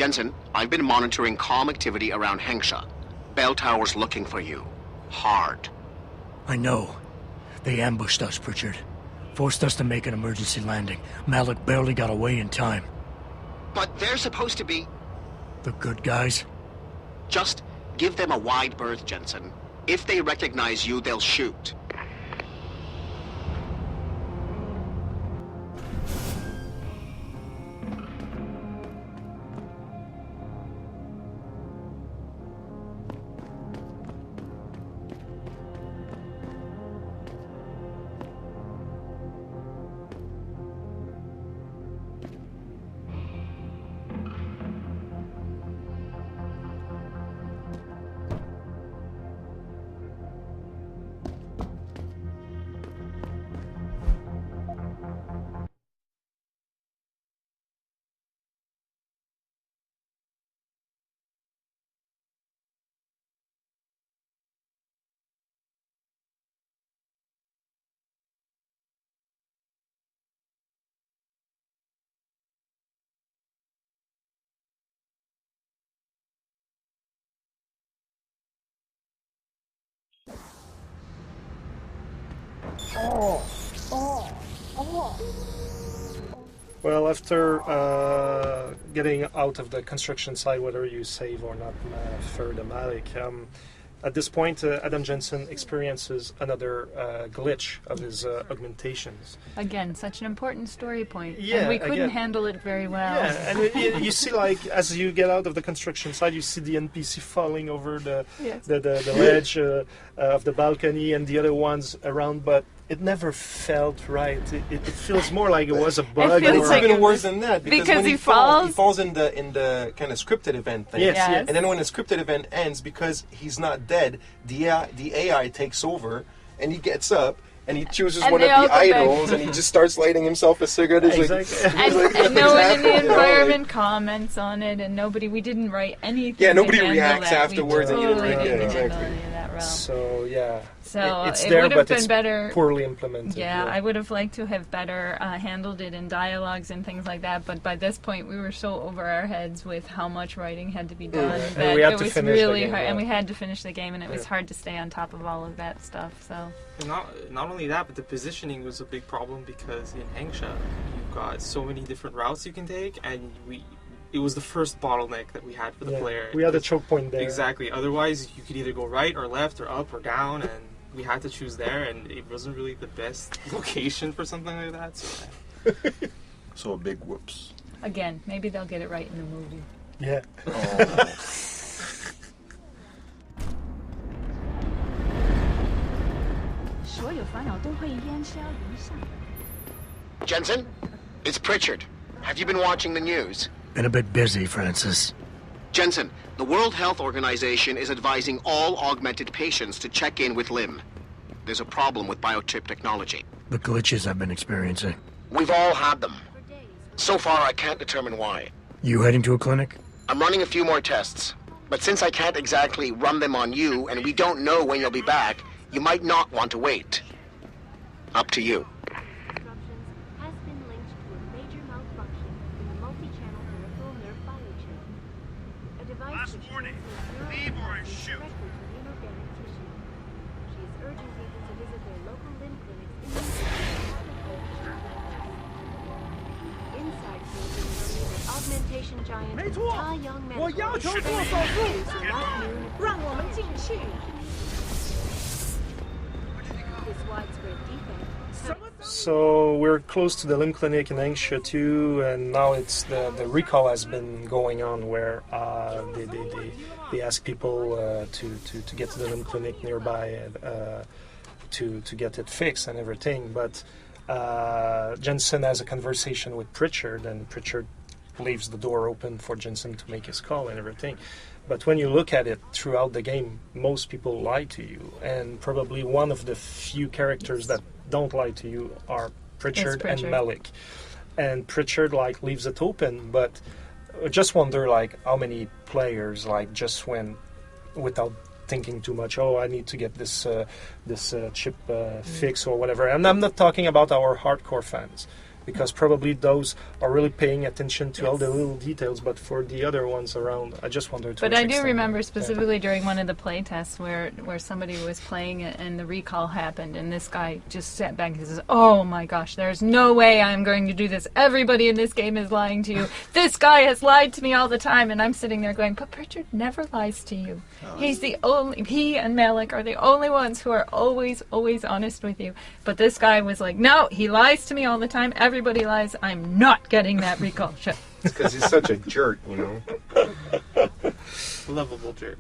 Jensen, I've been monitoring comm activity around Hengsha. Bell Tower's looking for you. Hard. I know. They ambushed us, Pritchard. Forced us to make an emergency landing. Malik barely got away in time. But they're supposed to be... The good guys? Just give them a wide berth, Jensen. If they recognize you, they'll shoot. Well, after getting out of the construction site, whether you save or not for the Malik, at this point, Adam Jensen experiences another glitch of his augmentations. Again, such an important story point. Yeah, and we couldn't handle it very well. Yeah, and you see, like, as you get out of the construction site, you see the NPC falling over the ledge of the balcony and the other ones around, but it never felt right. It feels more like it was a bug. But it's like even worse than that because when he falls in the kind of scripted event thing. Yes. And then when the scripted event ends, because he's not dead, the AI takes over and he gets up and he chooses And one of they all the go back. idols and he just starts lighting himself a cigarette. He's Exactly. and no one in the You know, environment comments on it, and we didn't write anything. Yeah, nobody to handle reacts that. afterwards, We and you didn't totally react. Yeah, didn't handle exactly. any of that realm. So, yeah. So it's it there, would have but been it's better. poorly implemented. Yeah, I would have liked to have better handled it in dialogues and things like that. But by this point, we were so over our heads with how much writing had to be done that we had it to was finish the really game, hard. yeah. And we had to finish the game, and it was hard to stay on top of all of that stuff. So And not only that, but the positioning was a big problem because in Hengsha, you've got so many different routes you can take, and it was the first bottleneck that we had for the player. We had a choke point there. Exactly. Otherwise, you could either go right or left or up or down, and we had to choose there, and it wasn't really the best location for something like that. So, So a big whoops. again, maybe they'll get it right in the movie. Yeah. Jensen? It's Pritchard. Have you been watching the news? Been a bit busy, Francis. Jensen, the World Health Organization is advising all augmented patients to check in with Lim. There's a problem with biochip technology. The glitches I've been experiencing. We've all had them. So far, I can't determine why. You heading to a clinic? I'm running a few more tests. But since I can't exactly run them on you, and we don't know when you'll be back, you might not want to wait. Up to you. Has been linked to a major malfunction in the multi-channel peripheral nerve biochip. A device Last which warning. transfers Leave or I neural shoot. directly to the inorganic tissue. She is urging people to visit their local limb clinics immediately. Inside sources believe that augmentation giant Ta Young Medical is spending days in that noon. This widespread defect. So we're close to the limb clinic in Hengsha too, and now it's the recall has been going on where they ask people to get to the limb clinic nearby to get it fixed and everything. But Jensen has a conversation with Pritchard, and Pritchard leaves the door open for Jensen to make his call and everything. But when you look at it throughout the game, most people lie to you, and probably one of the few characters that don't lie to you are Pritchard and Malik. And Pritchard leaves it open, but I just wonder how many players just went without thinking too much. Oh, I need to get this chip fixed or whatever. And I'm not talking about our hardcore fans. because probably those are really paying attention to all the little details. But for the other ones around, I just wondered. But I do remember specifically during one of the play tests where somebody was playing it and the recall happened, and this guy just sat back and says, "Oh my gosh, there's no way I'm going to do this. Everybody in this game is lying to you. This guy has lied to me all the time." And I'm sitting there going, "But Pritchard never lies to you. He and Malik are the only ones who are always honest with you." But this guy was like, "No, he lies to me all the time. Everybody lies. I'm not getting that recall ship." It's because he's such a jerk, you know. Lovable jerk.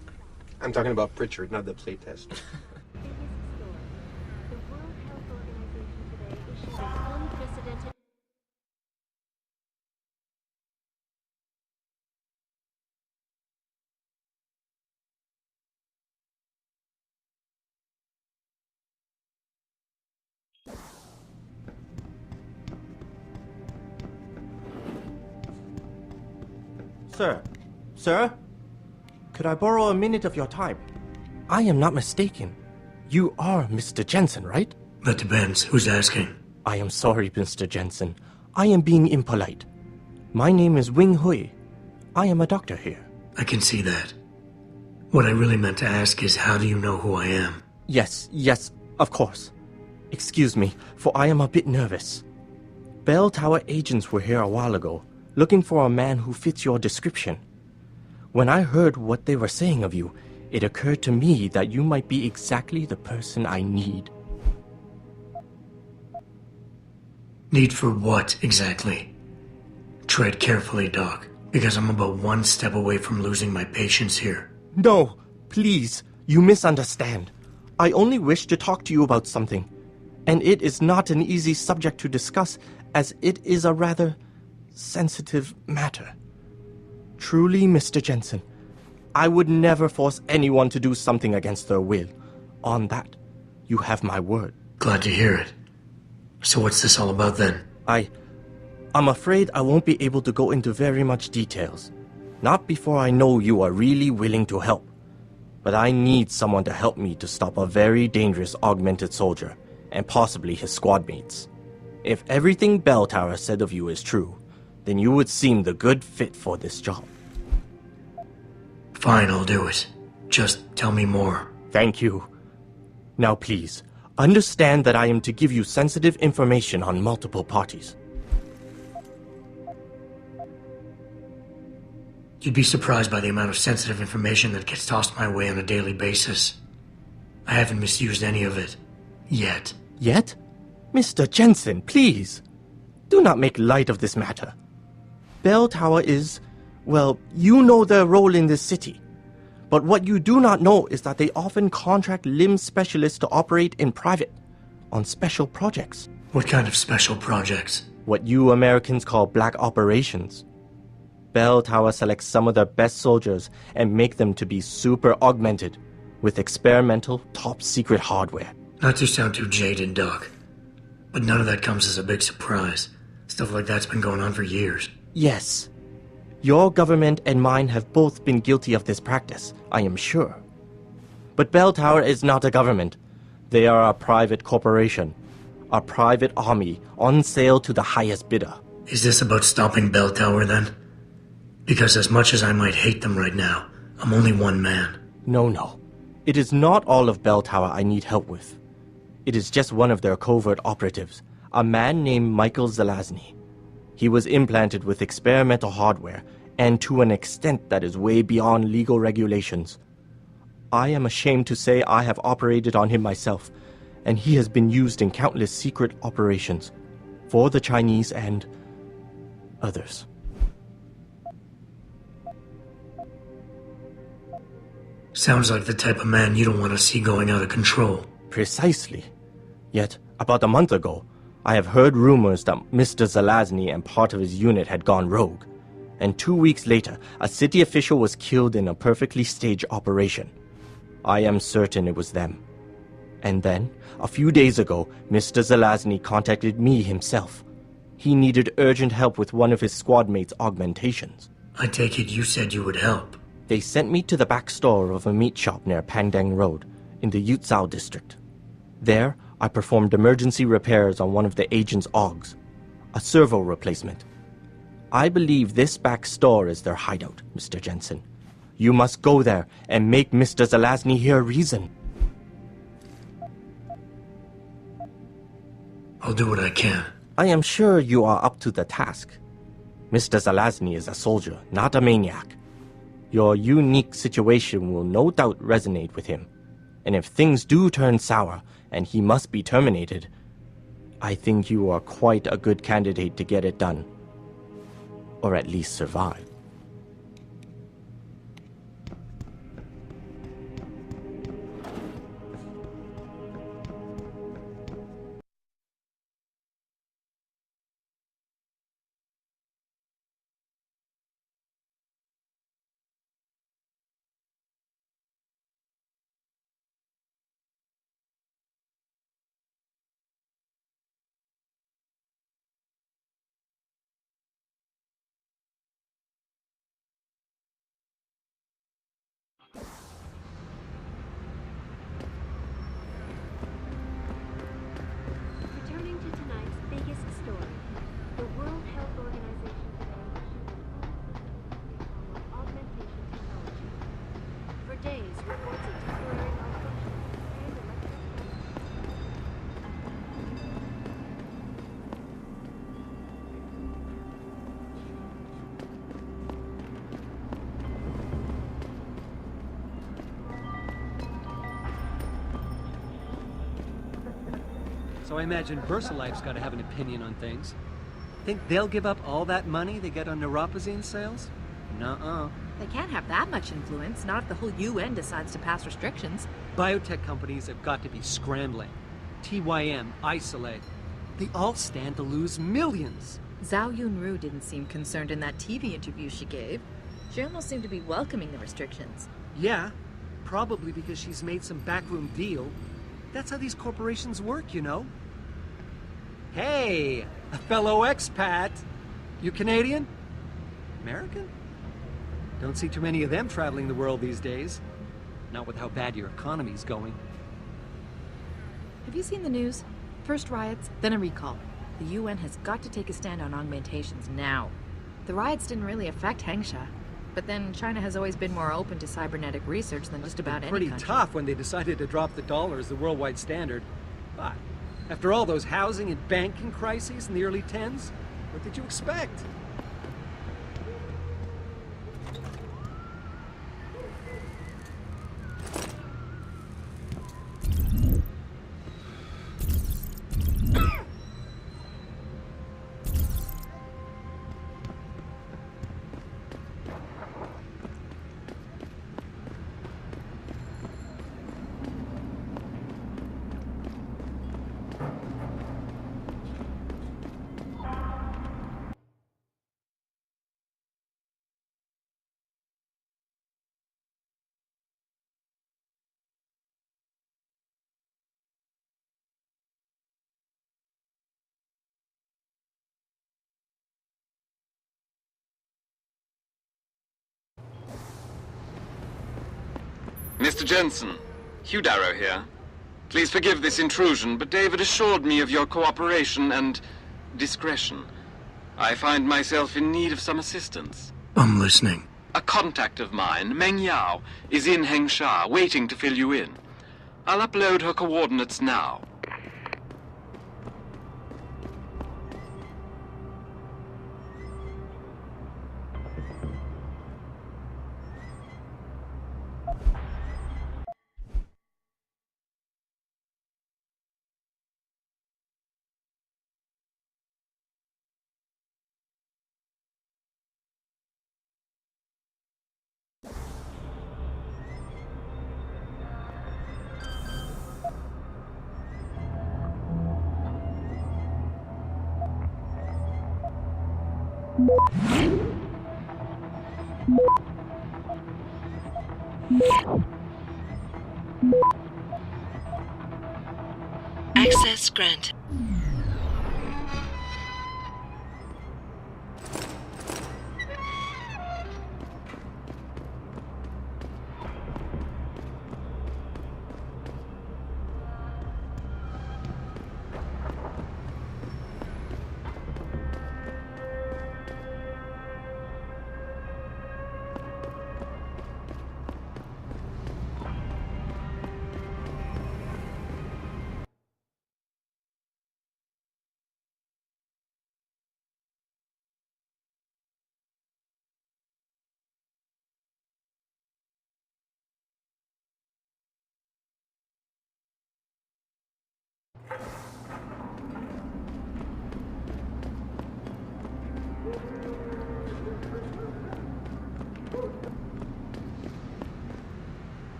I'm talking about Pritchard, not the playtest. The World Health Organization today issued an unprecedented Sir? Could I borrow a minute of your time? I am not mistaken. You are Mr. Jensen, right? That depends. Who's asking? I am sorry, Mr. Jensen. I am being impolite. My name is Wing Hui. I am a doctor here. I can see that. What I really meant to ask is, how do you know who I am? Yes, of course. Excuse me, for I am a bit nervous. Bell Tower agents were here a while ago, looking for a man who fits your description. When I heard what they were saying of you, it occurred to me that you might be exactly the person I need. Need for what, exactly? Tread carefully, Doc, because I'm about one step away from losing my patience here. No, please, you misunderstand. I only wish to talk to you about something, and it is not an easy subject to discuss, as it is a rather sensitive matter. Truly, Mr. Jensen, I would never force anyone to do something against their will. On that, you have my word. Glad to hear it. So what's this all about then? I'm afraid I won't be able to go into very much details. Not before I know you are really willing to help. But I need someone to help me to stop a very dangerous augmented soldier, and possibly his squad mates. If everything Bell Tower said of you is true, then you would seem the good fit for this job. Fine, I'll do it. Just tell me more. Thank you. Now please, understand that I am to give you sensitive information on multiple parties. You'd be surprised by the amount of sensitive information that gets tossed my way on a daily basis. I haven't misused any of it. Yet. Yet? Mr. Jensen, please. Do not make light of this matter. Bell Tower is, well, you know their role in this city. But what you do not know is that they often contract limb specialists to operate in private, on special projects. What kind of special projects? What you Americans call black operations. Bell Tower selects some of their best soldiers and make them to be super augmented with experimental, top-secret hardware. Not to sound too jaded, Doc, but none of that comes as a big surprise. Stuff like that's been going on for years. Yes. Your government and mine have both been guilty of this practice, I am sure. But Bell Tower is not a government. They are a private corporation. A private army on sale to the highest bidder. Is this about stopping Bell Tower, then? Because as much as I might hate them right now, I'm only one man. No. It is not all of Bell Tower I need help with. It is just one of their covert operatives, a man named Michael Zelazny. He was implanted with experimental hardware, and to an extent that is way beyond legal regulations. I am ashamed to say I have operated on him myself, and he has been used in countless secret operations for the Chinese and others. Sounds like the type of man you don't want to see going out of control. Precisely. Yet, about a month ago, I have heard rumors that Mr. Zelazny and part of his unit had gone rogue. And 2 weeks later, a city official was killed in a perfectly staged operation. I am certain it was them. And then, a few days ago, Mr. Zelazny contacted me himself. He needed urgent help with one of his squad mates' augmentations. I take it you said you would help. They sent me to the back store of a meat shop near Pandang Road, in the Yutzao district. There, I performed emergency repairs on one of the agent's augs. A servo replacement. I believe this back store is their hideout, Mr. Jensen. You must go there and make Mr. Zelazny hear reason. I'll do what I can. I am sure you are up to the task. Mr. Zelazny is a soldier, not a maniac. Your unique situation will no doubt resonate with him. And if things do turn sour and he must be terminated, I think you are quite a good candidate to get it done. Or at least survive. Returning to tonight's biggest story, the World Health Organization today issued augmentation technology. For days, reports of temporary malfunction and electric. So I imagine VersaLife's got to have an opinion on things. Think they'll give up all that money they get on neuropozyne sales? Nuh-uh. They can't have that much influence, not if the whole UN decides to pass restrictions. Biotech companies have got to be scrambling. TYM, Isolate. They all stand to lose millions. Zhao Yunru didn't seem concerned in that TV interview she gave. She almost seemed to be welcoming the restrictions. Yeah, probably because she's made some backroom deal. That's how these corporations work, you know. Hey, a fellow expat. You Canadian? American? Don't see too many of them traveling the world these days. Not with how bad your economy's going. Have you seen the news? First riots, then a recall. The UN has got to take a stand on augmentations now. The riots didn't really affect Hengsha, but then China has always been more open to cybernetic research than just about any Pretty country. tough when they decided to drop the dollar as the worldwide standard. But after all those housing and banking crises in the early 10s, what did you expect? Mr. Jensen, Hugh Darrow here. Please forgive this intrusion, but David assured me of your cooperation and discretion. I find myself in need of some assistance. I'm listening. A contact of mine, Meng Yao, is in Hengsha, waiting to fill you in. I'll upload her coordinates now. Access granted.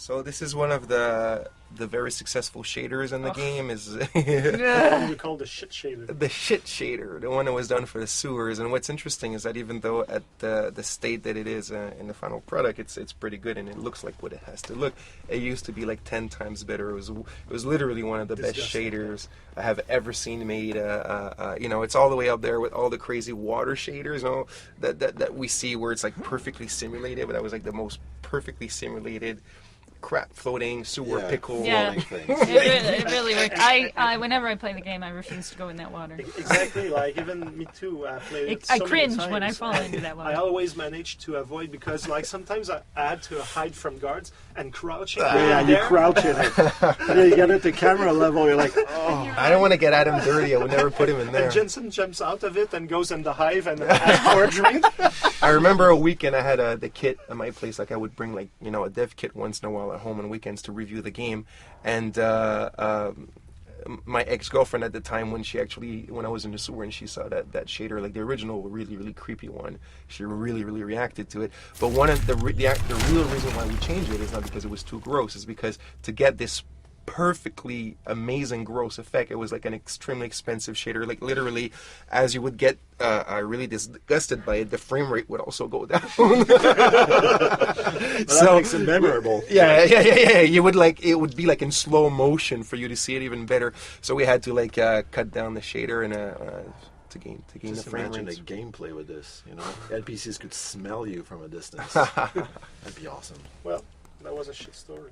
So this is one of the very successful shaders in the game. Is What we call the shit shader. the shit shader, the one that was done for the sewers. And what's interesting is that even though at the state that it is in the final product, it's pretty good and it looks like what it has to look. It used to be like 10 times better. It was literally one of the best shaders I have ever seen made. You know, it's all the way up there with all the crazy water shaders, you know, that we see where it's like perfectly simulated. But that was like the most perfectly simulated crap floating sewer pickle. Yeah, it really worked. I whenever I play the game, I refuse to go in that water. Exactly, like even me too. I played it I so cringe many when I times. fall into that water. I always manage to avoid because like sometimes I had to hide from guards and crouching. Yeah, you crouch in it. Yeah, you get at the camera level, you're like, oh. I don't want to get Adam dirty. I would never put him in there. And Jensen jumps out of it and goes in the hive and asks for a drink. I remember a weekend I had the kit at my place. Like I would bring like, you know, a dev kit once in a while at home on weekends to review the game. And my ex-girlfriend at the time, when I was in the sewer and she saw that shader, like the original really, really creepy one, she really, really reacted to it. But one of the real reason why we changed it is not because it was too gross. It's because to get this perfectly amazing gross effect, it was like an extremely expensive shader. Like literally, as you would get really disgusted by it, the frame rate would also go down. That makes it memorable. Yeah. You would it would be like in slow motion for you to see it even better. So we had to like cut down the shader and to gain Just the frame imagine rates. the gameplay with this, you know? NPCs could smell you from a distance. That'd be awesome. Well, that was a shit story.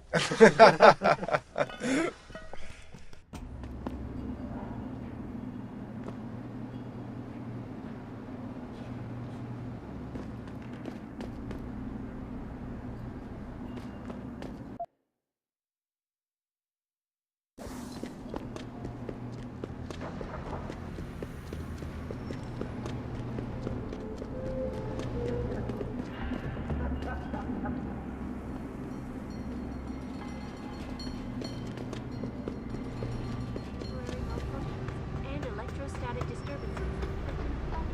And electrostatic disturbances have been found.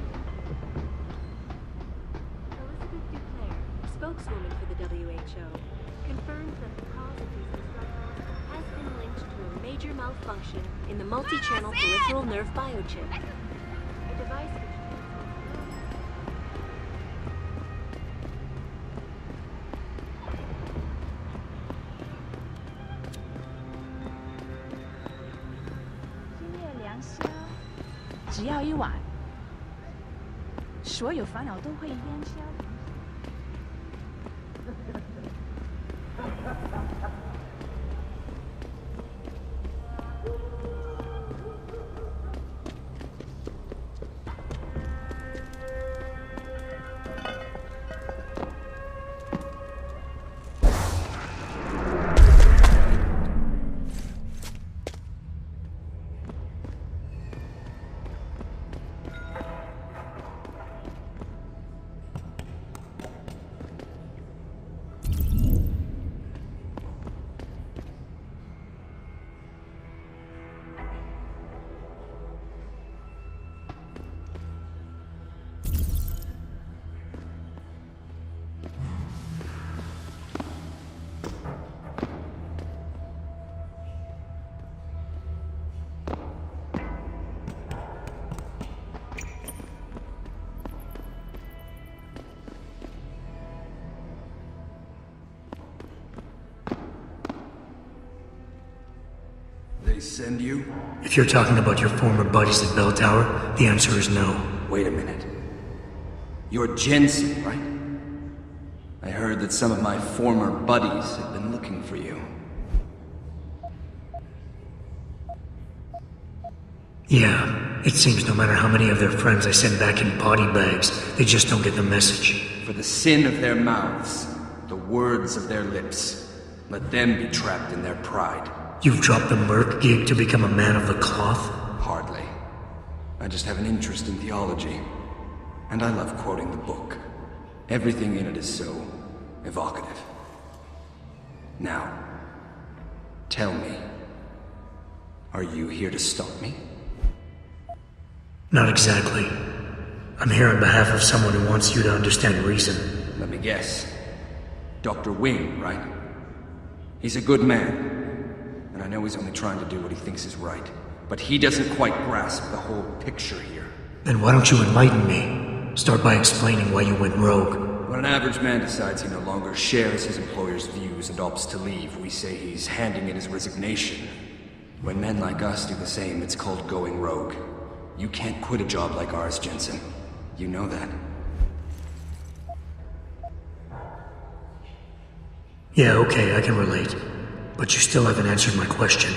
Elizabeth Duclair, spokeswoman for the WHO, confirms that the cause of these disruptions has been linked to a major malfunction in the multi-channel peripheral nerve biochip. A device which They send you? If you're talking about your former buddies at Bell Tower, the answer is no. Wait a minute. You're Jensen, right? I heard that some of my former buddies have been looking for you. Yeah, it seems no matter how many of their friends I send back in body bags, they just don't get the message. For the sin of their mouths, the words of their lips, let them be trapped in their pride. You've dropped the Merc gig to become a man of the cloth? Hardly. I just have an interest in theology. And I love quoting the book. Everything in it is so evocative. Now, tell me, are you here to stop me? Not exactly. I'm here on behalf of someone who wants you to understand reason. Let me guess. Dr. Wing, right? He's a good man, and I know he's only trying to do what he thinks is right. But he doesn't quite grasp the whole picture here. Then why don't you enlighten me? Start by explaining why you went rogue. When an average man decides he no longer shares his employer's views and opts to leave, we say he's handing in his resignation. When men like us do the same, it's called going rogue. You can't quit a job like ours, Jensen. You know that. Yeah, okay, I can relate. But you still haven't answered my question.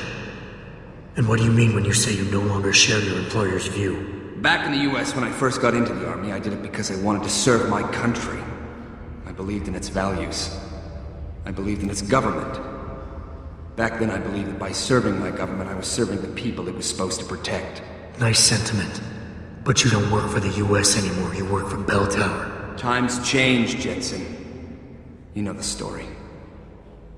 And what do you mean when you say you no longer share your employer's view? Back in the US, when I first got into the Army, I did it because I wanted to serve my country. I believed in its values. I believed in its government. Back then, I believed that by serving my government, I was serving the people it was supposed to protect. Nice sentiment. But you don't work for the US anymore, you work for Bell Tower. Times change, Jensen. You know the story.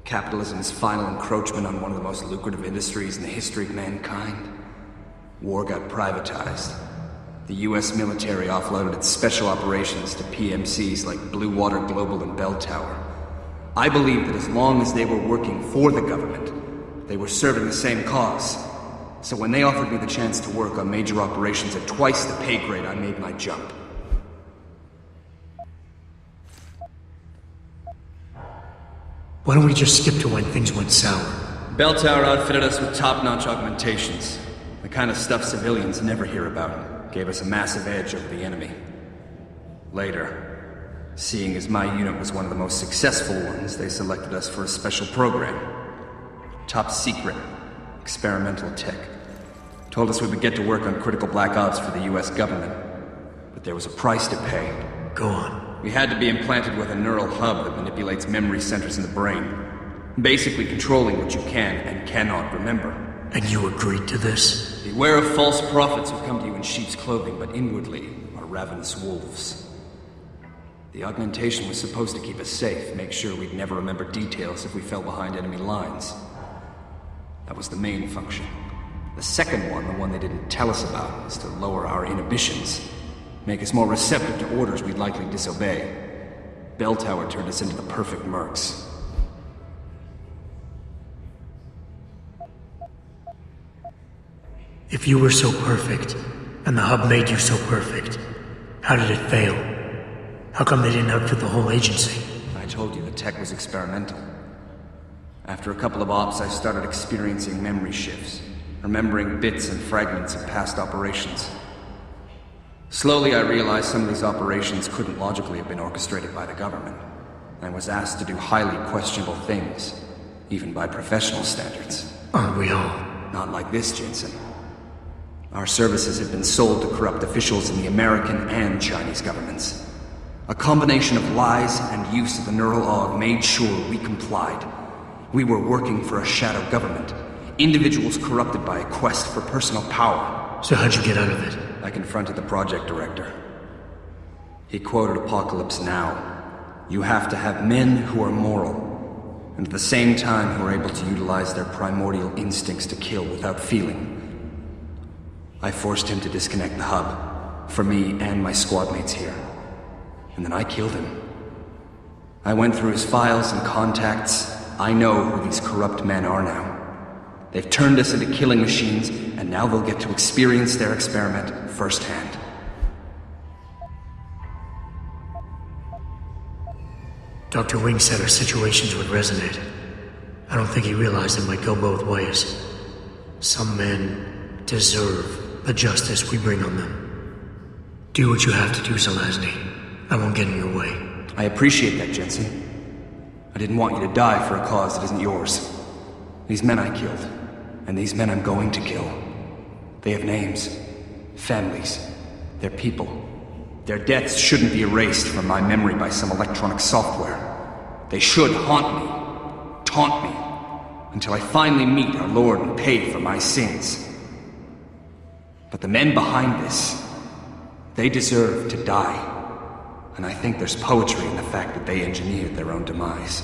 Capitalism's final encroachment on one of the most lucrative industries in the history of mankind. War got privatized. The US military offloaded its special operations to PMCs like Blue Water Global and Bell Tower. I believed that as long as they were working for the government, they were serving the same cause. So when they offered me the chance to work on major operations at twice the pay grade, I made my jump. Why don't we just skip to when things went sour? Bell Tower outfitted us with top-notch augmentations. The kind of stuff civilians never hear about. Gave us a massive edge over the enemy. Later, seeing as my unit was one of the most successful ones, they selected us for a special program. Top secret. Experimental tech. Told us we would get to work on critical black ops for the US government. But there was a price to pay. Go on. We had to be implanted with a neural hub that manipulates memory centers in the brain. Basically controlling what you can and cannot remember. And you agreed to this? Beware of false prophets who come to you in sheep's clothing, but inwardly are ravenous wolves. The augmentation was supposed to keep us safe, make sure we'd never remember details if we fell behind enemy lines. That was the main function. The second one, the one they didn't tell us about, was to lower our inhibitions. Make us more receptive to orders we'd likely disobey. Bell Tower turned us into the perfect mercs. If you were so perfect, and the hub made you so perfect, how did it fail? How come they didn't outfit the whole agency? I told you the tech was experimental. After a couple of ops, I started experiencing memory shifts, remembering bits and fragments of past operations. Slowly, I realized some of these operations couldn't logically have been orchestrated by the government. I was asked to do highly questionable things, even by professional standards. Aren't we all? Not like this, Jensen. Our services had been sold to corrupt officials in the American and Chinese governments. A combination of lies and use of the neural aug made sure we complied. We were working for a shadow government. Individuals corrupted by a quest for personal power. So how'd you get out of it? I confronted the project director. He quoted Apocalypse Now. You have to have men who are moral, and at the same time who are able to utilize their primordial instincts to kill without feeling. I forced him to disconnect the hub, for me and my squad mates here. And then I killed him. I went through his files and contacts. I know who these corrupt men are now. They've turned us into killing machines, and now they'll get to experience their experiment firsthand. Dr. Wing said our situations would resonate. I don't think he realized it might go both ways. Some men deserve the justice we bring on them. Do what you have to do, Zelazny. I won't get in your way. I appreciate that, Jensen. I didn't want you to die for a cause that isn't yours. These men I killed, and these men I'm going to kill. They have names, families, they're people. Their deaths shouldn't be erased from my memory by some electronic software. They should haunt me, taunt me, until I finally meet our Lord and pay for my sins. But the men behind this, they deserve to die. And I think there's poetry in the fact that they engineered their own demise.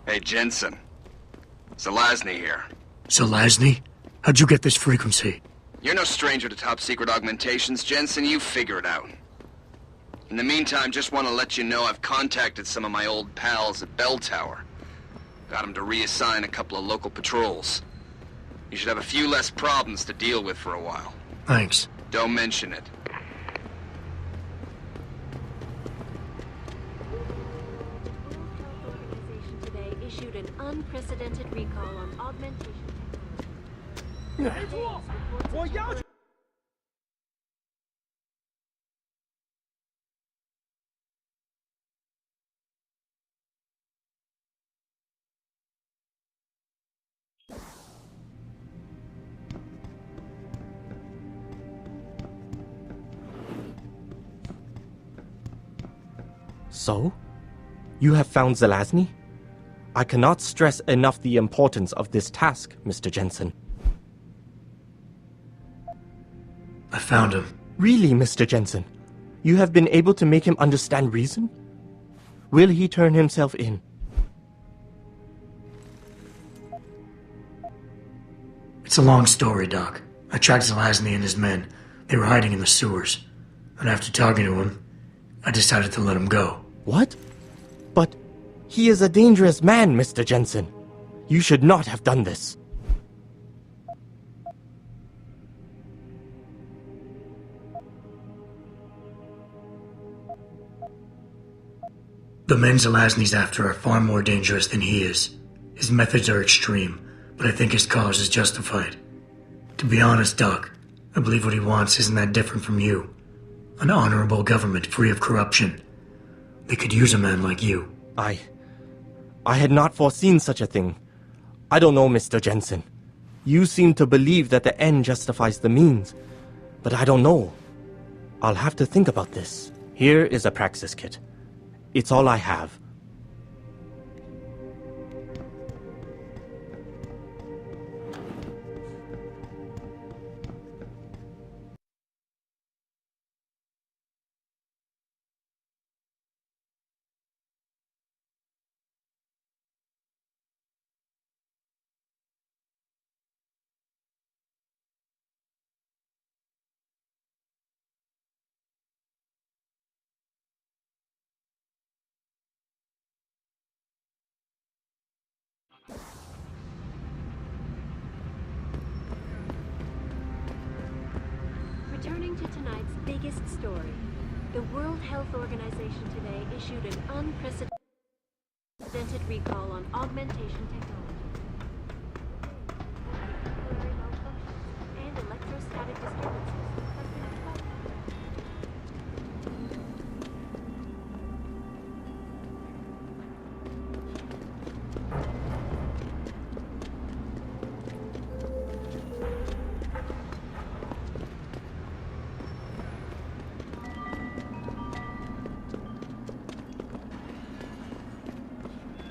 Hey, Jensen. Zelazny here. Zelazny? How'd you get this frequency? You're no stranger to top-secret augmentations, Jensen. You figure it out. In the meantime, just want to let you know I've contacted some of my old pals at Bell Tower. Got them to reassign a couple of local patrols. You should have a few less problems to deal with for a while. Thanks. Don't mention it. Today issued an unprecedented recall on augmentation technology. So? You have found Zelazny? I cannot stress enough the importance of this task, Mr. Jensen. I found him. Really, Mr. Jensen? You have been able to make him understand reason? Will he turn himself in? It's a long story, Doc. I tracked Zelazny and his men. They were hiding in the sewers. And after talking to him, I decided to let him go. What? But he is a dangerous man, Mr. Jensen. You should not have done this. The men Zelazny's after are far more dangerous than he is. His methods are extreme, but I think his cause is justified. To be honest, Doc, I believe what he wants isn't that different from you. An honorable government free of corruption. They could use a man like you. I had not foreseen such a thing. I don't know, Mr. Jensen. You seem to believe that the end justifies the means, but I don't know. I'll have to think about this. Here is a praxis kit. It's all I have. Returning to tonight's biggest story, the World Health Organization today issued an unprecedented recall on augmentation technology. Temporary malfunctions and electrostatic disturbances have been reported.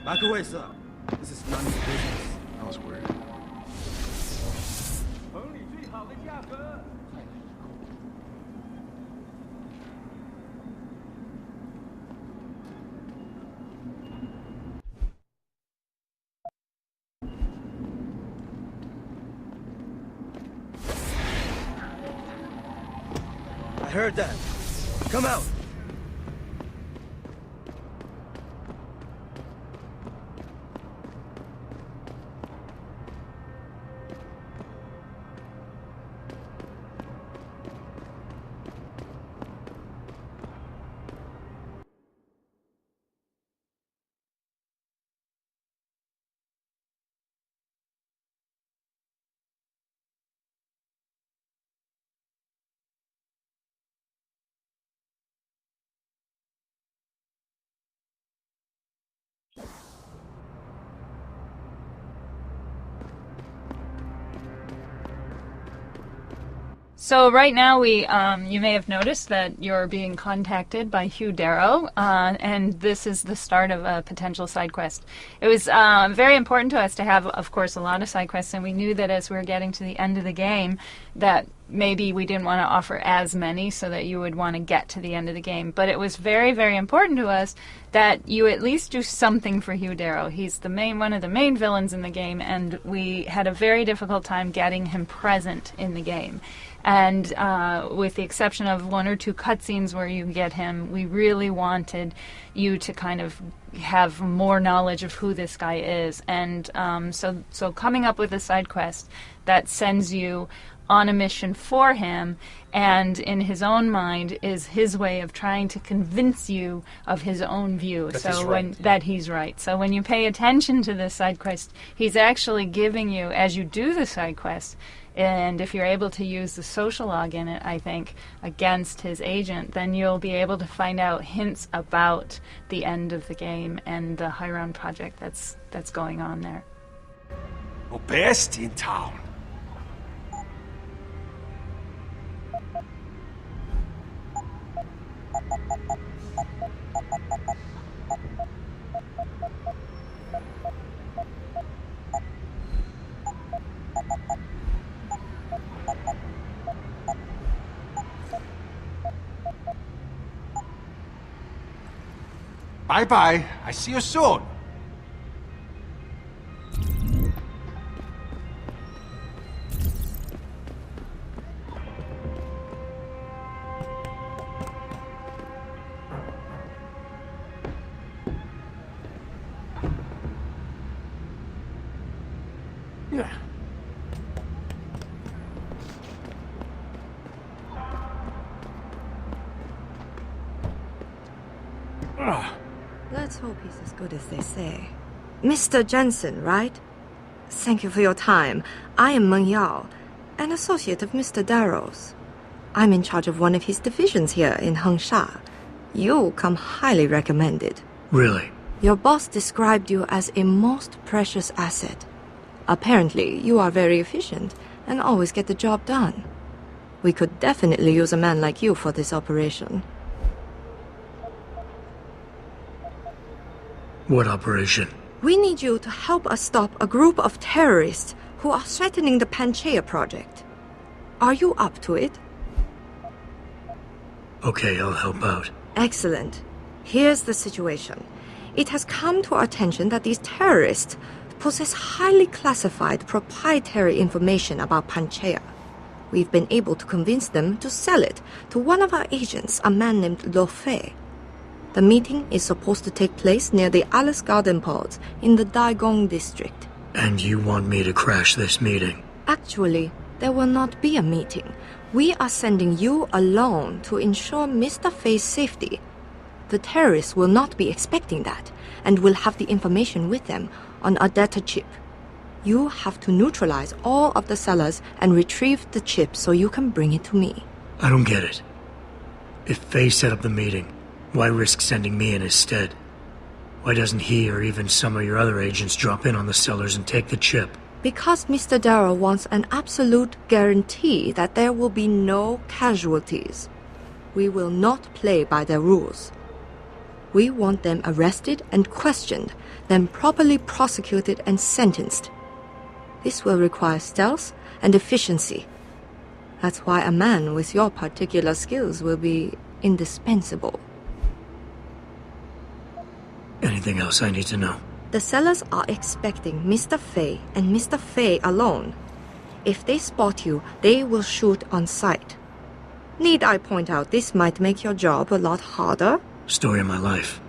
Back away, sir. This is none of your business. That was weird. I heard that. Come out. So right now you may have noticed that you're being contacted by Hugh Darrow, and this is the start of a potential side quest. It was very important to us to have, of course, a lot of side quests, and we knew that as we were getting to the end of the game, that maybe we didn't want to offer as many so that you would want to get to the end of the game. But it was very, very important to us that you at least do something for Hugh Darrow. He's one of the main villains in the game, and we had a very difficult time getting him present in the game. And with the exception of 1 or 2 cutscenes where you get him, we really wanted you to kind of have more knowledge of who this guy is. And so coming up with a side quest that sends you on a mission for him, and in his own mind is his way of trying to convince you of his own view. That he's right. So when you pay attention to this side quest, he's actually giving you, as you do the side quest, and if you're able to use the social log in it, I think, against his agent, then you'll be able to find out hints about the end of the game and the High Round project that's going on there. The best in town. Bye-bye. I see you soon. Yeah. Let's hope he's as good as they say. Mr. Jensen, right? Thank you for your time. I am Meng Yao, an associate of Mr. Darrow's. I'm in charge of one of his divisions here in Hengsha. You come highly recommended. Really? Your boss described you as a most precious asset. Apparently, you are very efficient and always get the job done. We could definitely use a man like you for this operation. What operation? We need you to help us stop a group of terrorists who are threatening the Panchaea project. Are you up to it? Okay, I'll help out. Excellent. Here's the situation. It has come to our attention that these terrorists possess highly classified proprietary information about Panchaea. We've been able to convince them to sell it to one of our agents, a man named Lo Fei. The meeting is supposed to take place near the Alice Garden pods in the Daigong district. And you want me to crash this meeting? Actually, there will not be a meeting. We are sending you alone to ensure Mr. Fei's safety. The terrorists will not be expecting that, and will have the information with them on a data chip. You have to neutralize all of the sellers and retrieve the chip so you can bring it to me. I don't get it. If Fei set up the meeting, why risk sending me in his stead? Why doesn't he or even some of your other agents drop in on the sellers and take the chip? Because Mr. Darrow wants an absolute guarantee that there will be no casualties. We will not play by their rules. We want them arrested and questioned, then properly prosecuted and sentenced. This will require stealth and efficiency. That's why a man with your particular skills will be indispensable. Anything else I need to know? The sellers are expecting Mr. Fei and Mr. Fei alone. If they spot you, they will shoot on sight. Need I point out this might make your job a lot harder? Story of my life.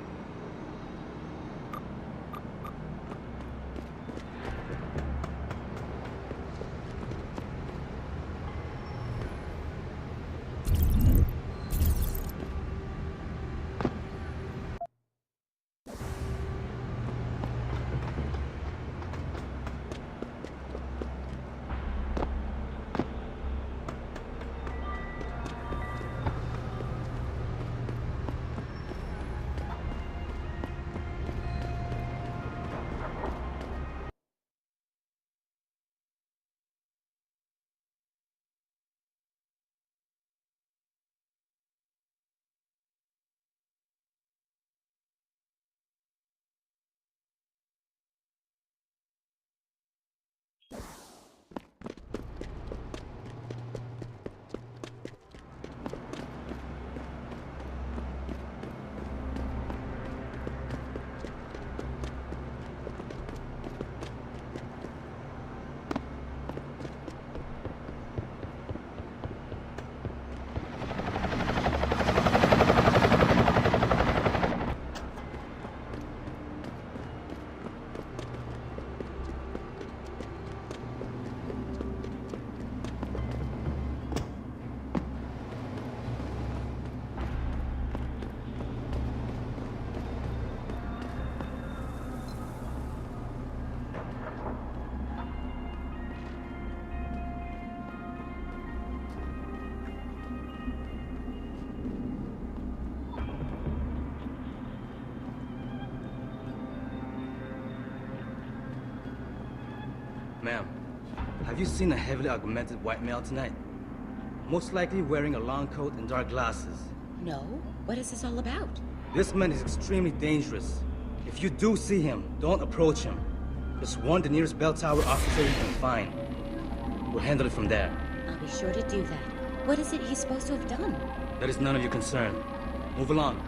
Ma'am, have you seen a heavily augmented white male tonight? Most likely wearing a long coat and dark glasses. No? What is this all about? This man is extremely dangerous. If you do see him, don't approach him. Just warn the nearest bell tower officer you can find. We'll handle it from there. I'll be sure to do that. What is it he's supposed to have done? That is none of your concern. Move along.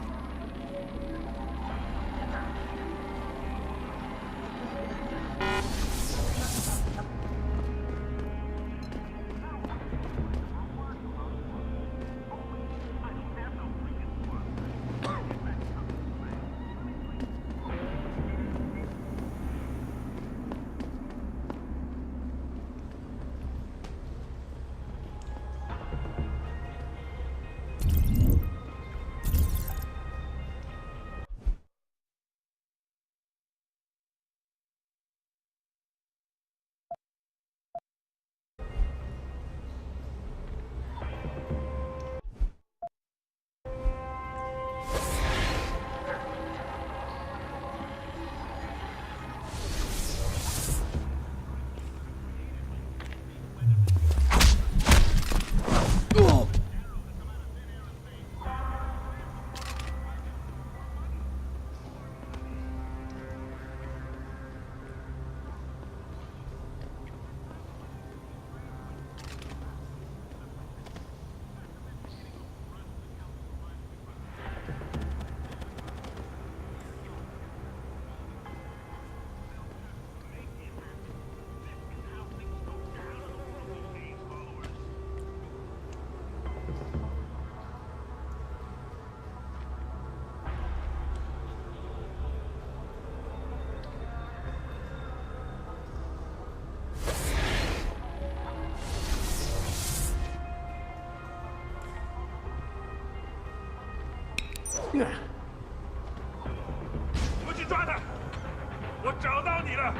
Yeah. 我们去抓他！我找到你了。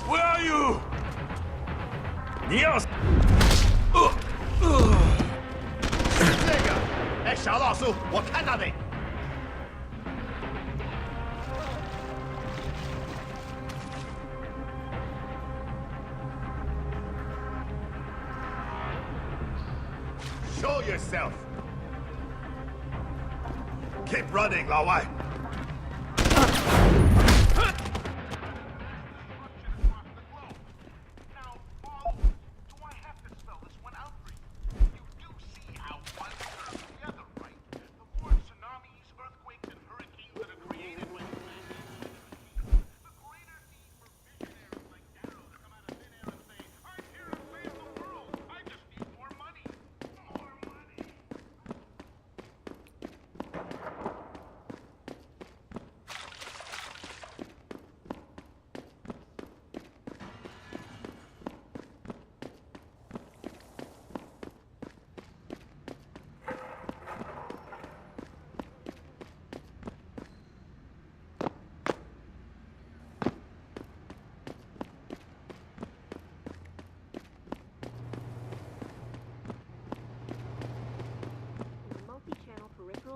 Where are you？ 你要死！ 小老鼠，我看到你。Show yourself. Keep running, 老外。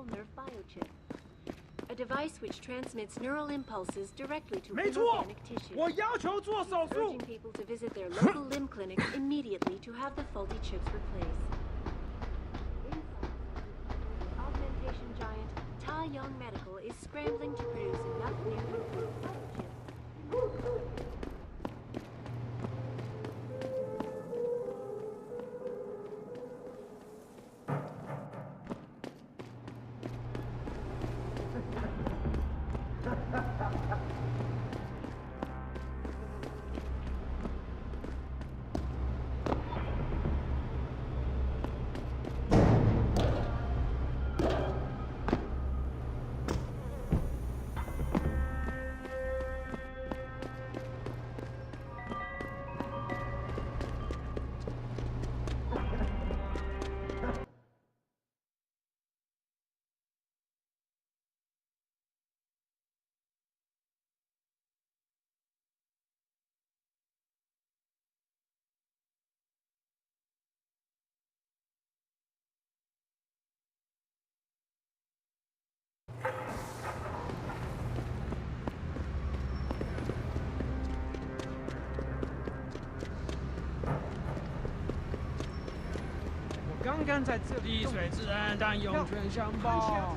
Nerve biochip, a device which transmits neural impulses directly to 没错， inorganic tissue. 我要求做手术。 Urging people to visit their local limb clinics immediately to have the faulty chips replaced. Augmentation giant Ta Young Medical is scrambling to produce enough new improved biochips. 干在这里。滴水之恩，当涌泉相报。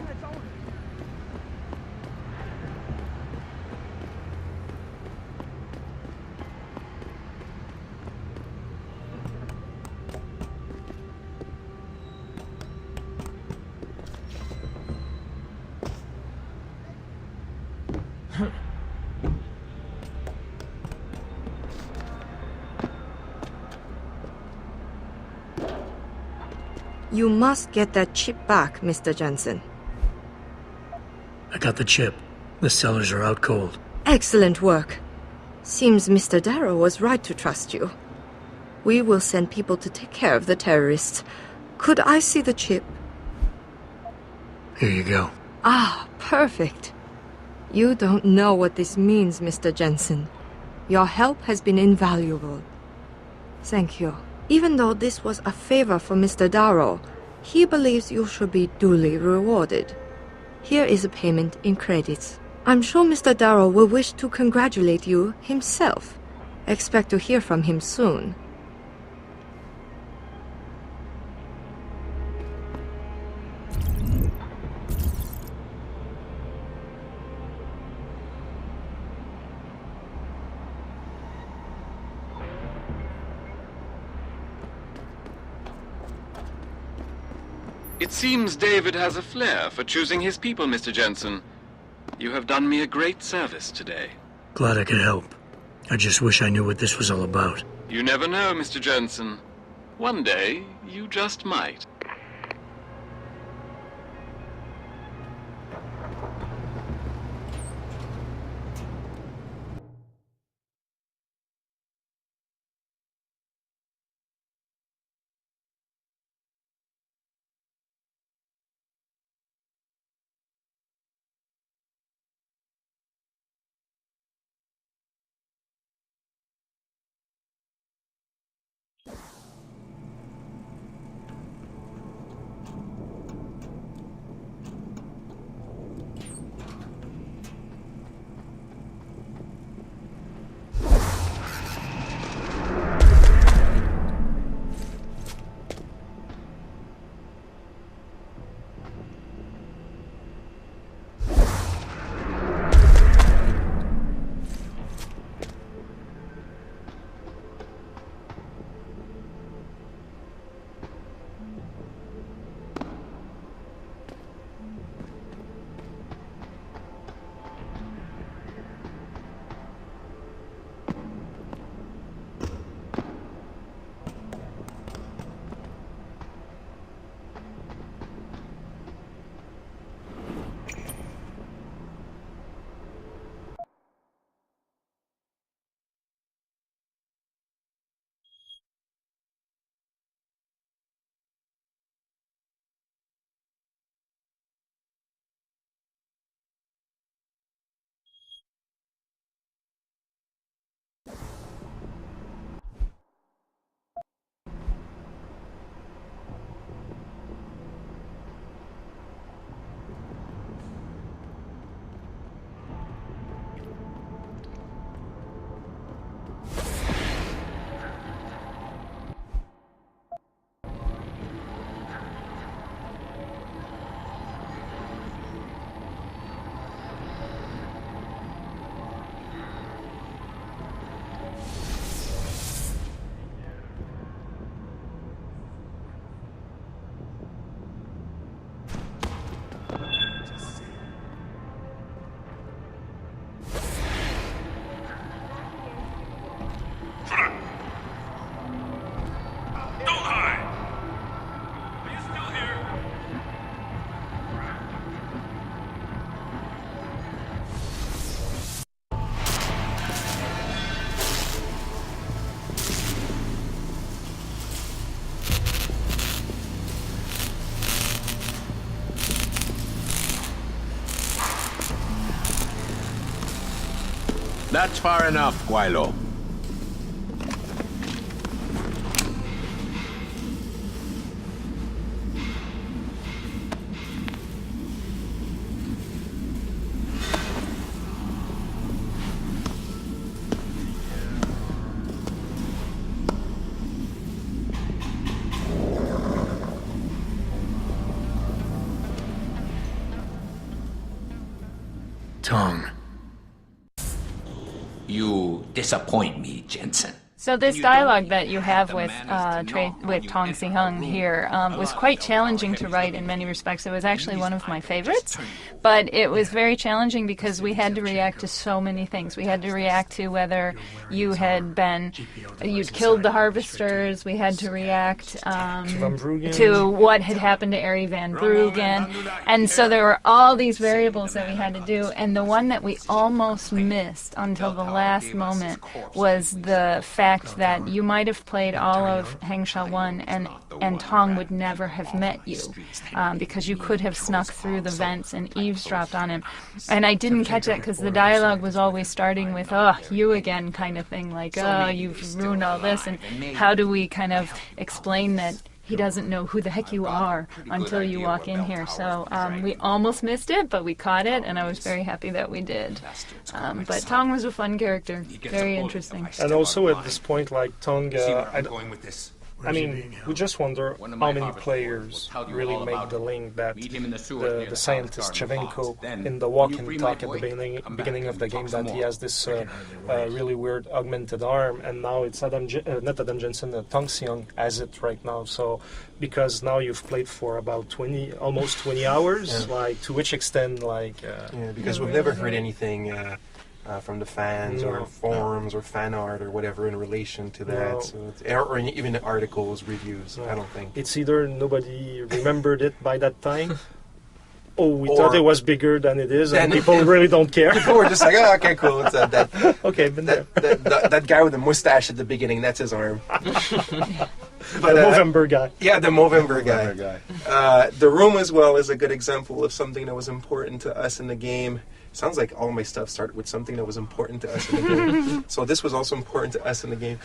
You must get that chip back, Mr. Jensen. I got the chip. The cellars are out cold. Excellent work. Seems Mr. Darrow was right to trust you. We will send people to take care of the terrorists. Could I see the chip? Here you go. Ah, perfect. You don't know what this means, Mr. Jensen. Your help has been invaluable. Thank you. Even though this was a favor for Mr. Darrow, he believes you should be duly rewarded. Here is a payment in credits. I'm sure Mr. Darrow will wish to congratulate you himself. Expect to hear from him soon. It seems David has a flair for choosing his people, Mr. Jensen. You have done me a great service today. Glad I could help. I just wish I knew what this was all about. You never know, Mr. Jensen. One day, you just might. That's far enough, Guaylo. Tong. You disappoint me, Jensen. So this dialogue that you have with Tong Si-hung here was quite challenging to write in many respects. It was actually one of my favorites, but it was very challenging because we had to react to so many things. We had to react to whether you'd killed the harvesters. We had to react to what had happened to Arie Van Bruggen. And so there were all these variables that we had to do, and the one that we almost missed until the last moment was the fact that you might have played all of Hengsha 1 and Tong would never have met you because you could have snuck through the vents and eavesdropped on him. And I didn't catch that because the dialogue was always starting with, oh, you again kind of thing, like, oh, you've ruined all this. And how do we kind of explain that he doesn't know who the heck you are until you walk in here. So we almost missed it, but we caught it, and I was very happy that we did. But Tong was a fun character, very interesting. And also at this point, like Tong, I mean, we just wonder how many players really make the link that the scientist Chevenko in the walk-in talk at the beginning of the game that he has this really weird augmented arm, and now it's not Adam Jensen, Tong Si-hung has it right now. So because now you've played for about almost 20 hours, like to which extent, like because we've never heard anything. From the fans or forums or fan art or whatever in relation to that, so or even articles, reviews. I don't think it's either nobody remembered it by that time. We thought it was bigger than it is, and people really don't care. People were just like, "Oh, okay, cool." It's that. Okay, been there. That guy with the mustache at the beginning. That's his arm. But, the Movember guy. Yeah, the Movember guy. The room as well is a good example of something that was important to us in the game. Sounds like all my stuff started with something that was important to us in the game. So this was also important to us in the game.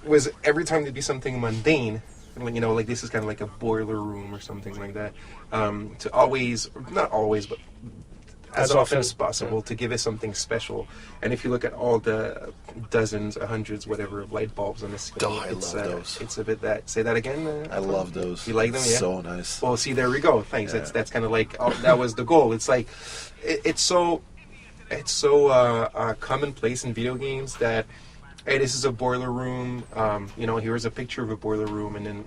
Was every time there'd be something mundane, like this is kind of like a boiler room or something like that, to always, not always, but as often as possible, to give it something special. And if you look at all the dozens, hundreds, whatever, of light bulbs on the ceiling, I love those. It's a bit that. Say that again. I love those. You like them? Yeah. So nice. Well, see, there we go. Thanks. Yeah. That's kind of like that was the goal. It's like it's so commonplace in video games that. Hey, this is a boiler room. Here's a picture of a boiler room, and then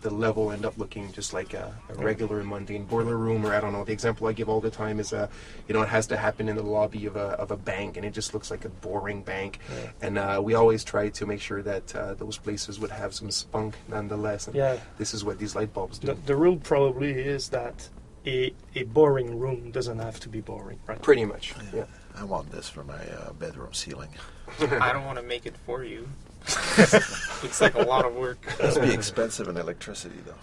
the level end up looking just like a regular mundane boiler room. Or I don't know. The example I give all the time is it has to happen in the lobby of a bank, and it just looks like a boring bank. Yeah. And we always try to make sure that those places would have some spunk nonetheless. And this is what these light bulbs do. The rule probably is that a boring room doesn't have to be boring, right? Pretty much. Yeah. I want this for my bedroom ceiling. I don't want to make it for you. Looks like a lot of work. It must be expensive in electricity, though.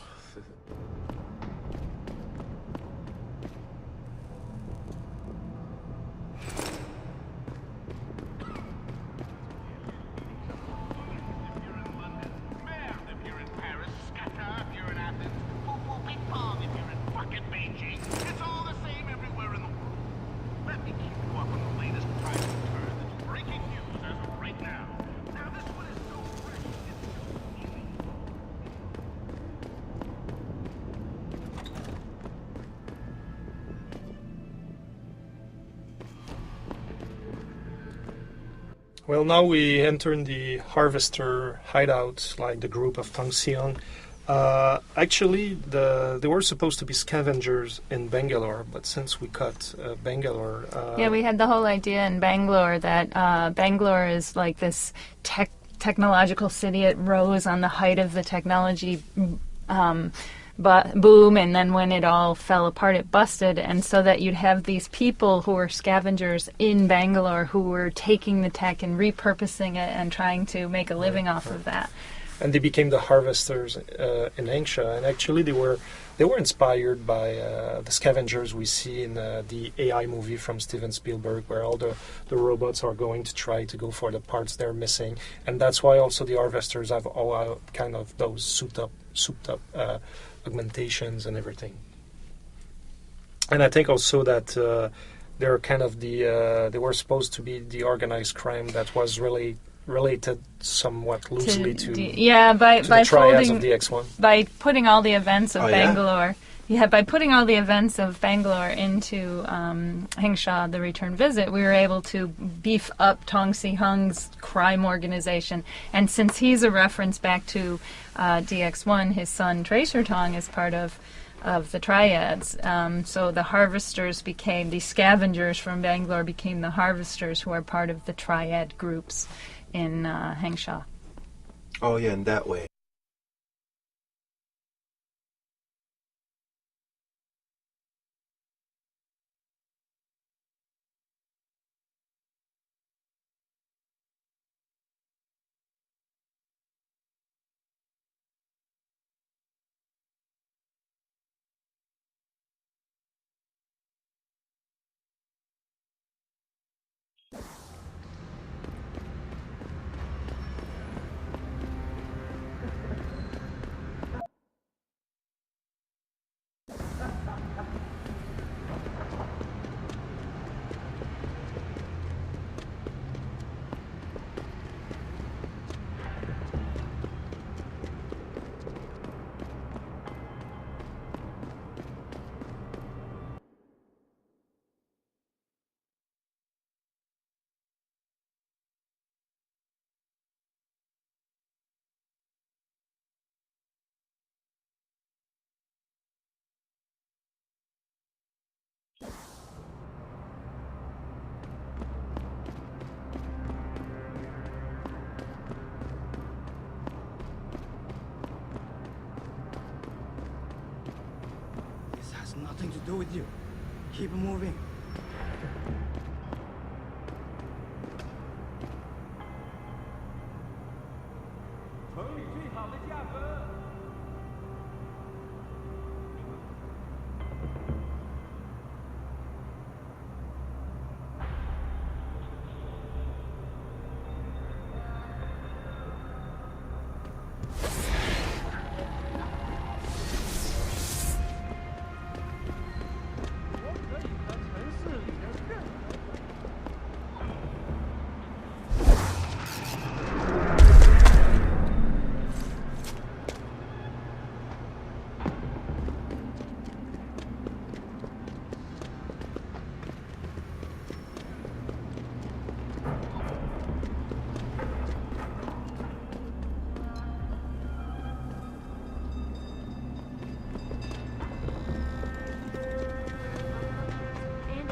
Well, now we enter in the Harvester hideout, like the group of Tong Si-hung. Actually, they were supposed to be scavengers in Bangalore, but since we cut Bangalore... we had the whole idea in Bangalore that Bangalore is like this technological city. It rose on the height of the technology boom, and then when it all fell apart, it busted, and so that you'd have these people who were scavengers in Bangalore who were taking the tech and repurposing it and trying to make a living off of that. And they became the harvesters in Hengsha, and actually they were inspired by the scavengers we see in the AI movie from Steven Spielberg, where all the robots are going to try to go for the parts they're missing, and that's why also the harvesters have all kind of those souped up augmentations and everything. And I think also that they're kind of they were supposed to be the organized crime that was really related somewhat loosely to the triads of the X1. By putting all the events of Bangalore by putting all the events of Bangalore into Hengsha, the return visit, we were able to beef up Tong Si Hung's crime organization. And since he's a reference back to DX1, his son Tracer Tong is part of the triads. So the harvesters became, the scavengers from Bangalore became the harvesters, who are part of the triad groups in Hengsha. Oh yeah, in that way. This has nothing to do with you. Keep moving.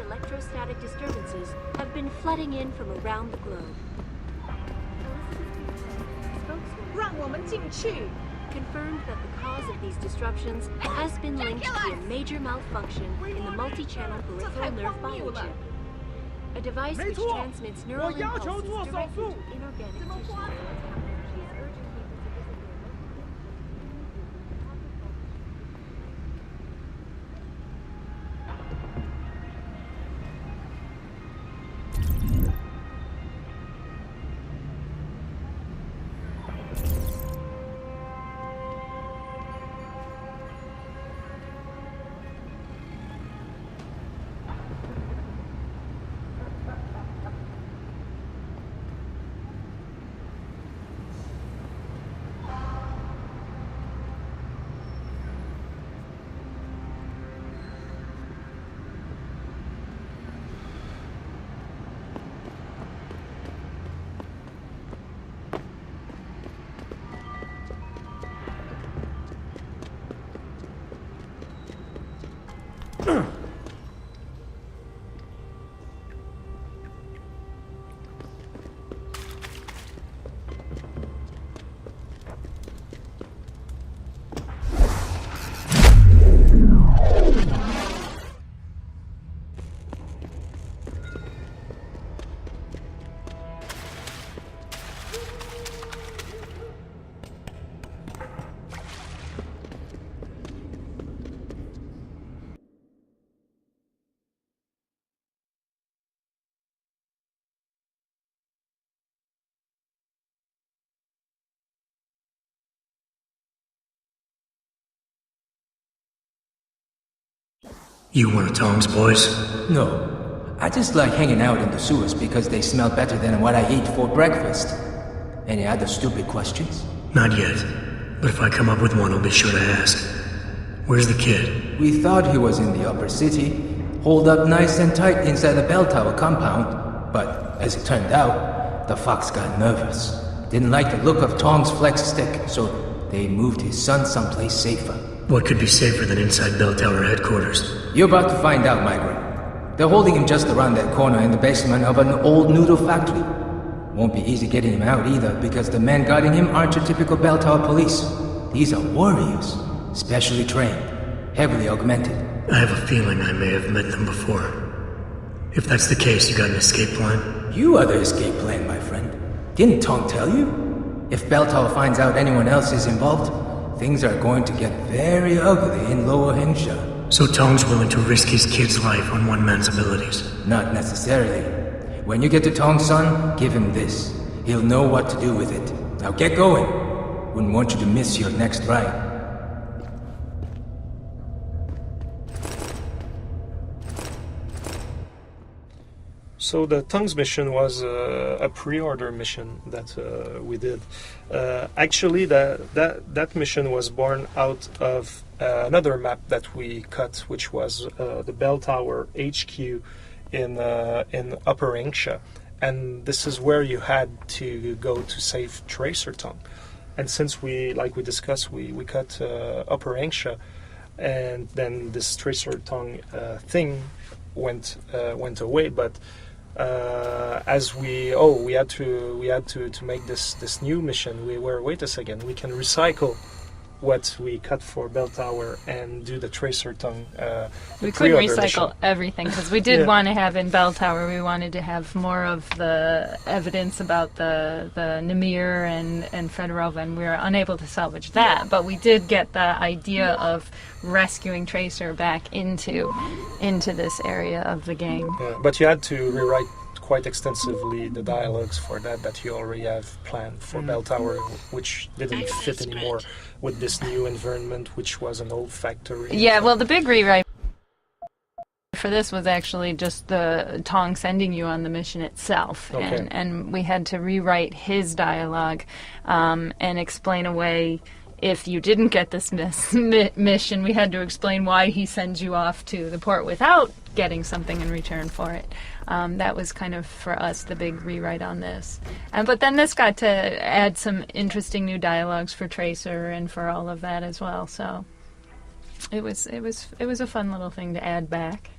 Electrostatic disturbances have been flooding in from around the globe. Confirmed that the cause of these disruptions has been linked to a major malfunction in the multi-channel peripheral nerve biochip. A device which transmits neural impulses directly to inorganic tissue. You one of Tom's boys? No. I just like hanging out in the sewers because they smell better than what I eat for breakfast. Any other stupid questions? Not yet. But if I come up with one, I'll be sure to ask. Where's the kid? We thought he was in the upper city, holed up nice and tight inside the bell tower compound, but as it turned out, the fox got nervous. Didn't like the look of Tong's flex stick, so they moved his son someplace safer. What could be safer than inside bell tower headquarters? You're about to find out, Migrant. They're holding him just around that corner in the basement of an old noodle factory. Won't be easy getting him out either, because the men guarding him aren't your typical bell tower police. These are warriors, specially trained, heavily augmented. I have a feeling I may have met them before. If that's the case, you got an escape plan? You are the escape plan, my friend. Didn't Tong tell you? If Bell Tower finds out anyone else is involved, things are going to get very ugly in Lower Hengsha. So Tong's willing to risk his kid's life on one man's abilities? Not necessarily. When you get to Tong's son, give him this. He'll know what to do with it. Now get going. Wouldn't want you to miss your next ride. So the Tongues mission was a pre-order mission that we did. Actually, that mission was born out of another map that we cut, which was the Bell Tower HQ in Upper Hengsha, and this is where you had to go to save Tracer Tongue. And since we discussed, we cut Upper Hengsha, and then this Tracer Tongue thing went away, but. As we had to make this new mission. We were, wait a second, we can recycle what we cut for Bell Tower and do the Tracer Tongue. We could recycle everything, because we did want to have in Bell Tower, we wanted to have more of the evidence about the Namir and Fedorov, and we were unable to salvage that, but we did get the idea of rescuing Tracer back into this area of the game. Yeah, but you had to rewrite quite extensively the dialogues for that you already have planned for Bell Tower, which didn't fit anymore with this new environment, which was an old factory. Yeah, well, the big rewrite for this was actually just the Tong sending you on the mission itself, okay. and we had to rewrite his dialogue and explain away. If you didn't get this mission, we had to explain why he sends you off to the port without getting something in return for it. That was kind of, for us, the big rewrite on this. But then this got to add some interesting new dialogues for Tracer and for all of that as well. So it was a fun little thing to add back.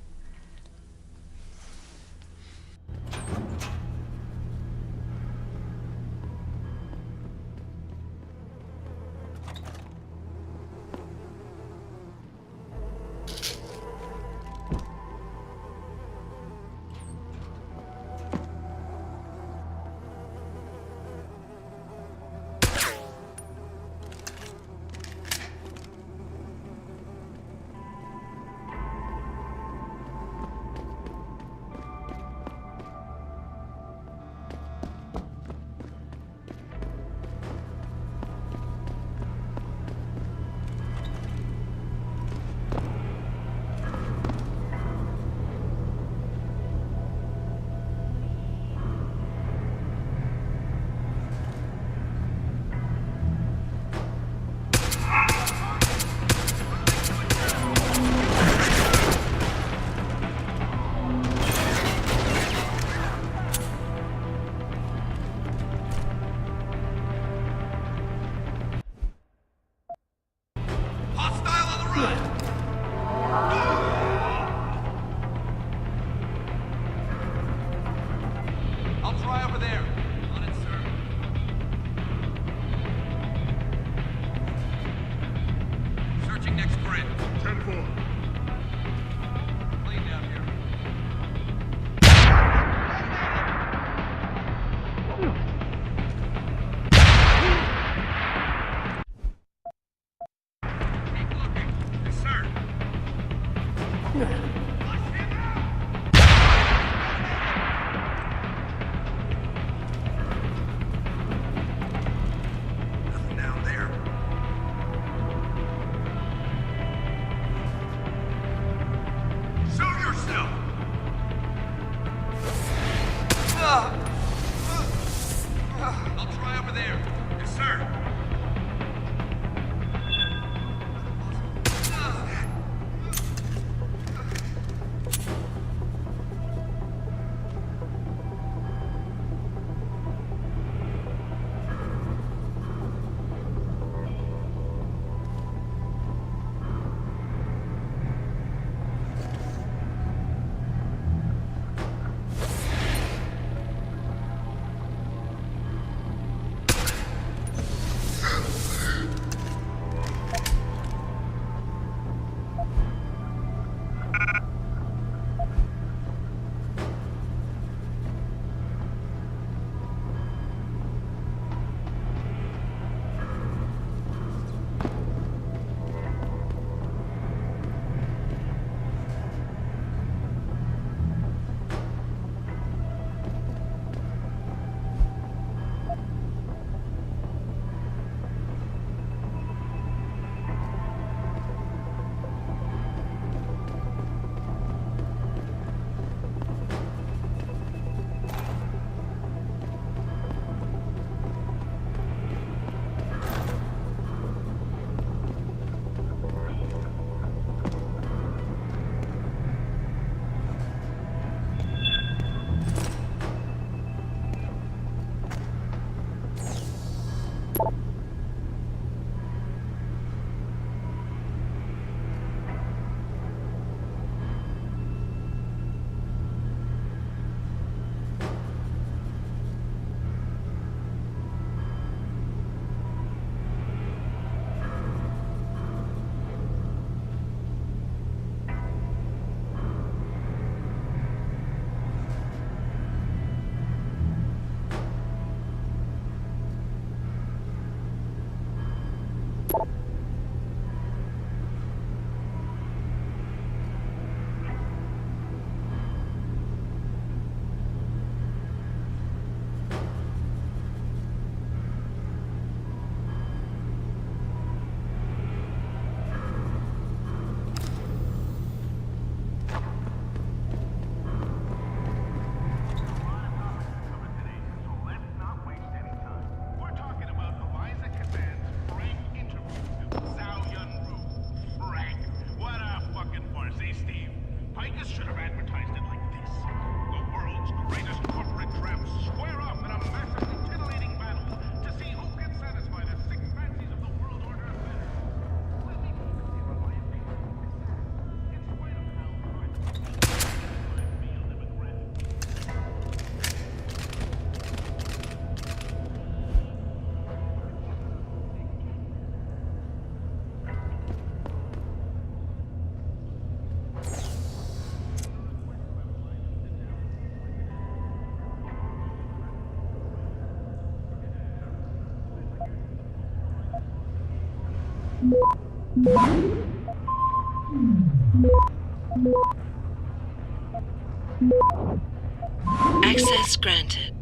Access granted.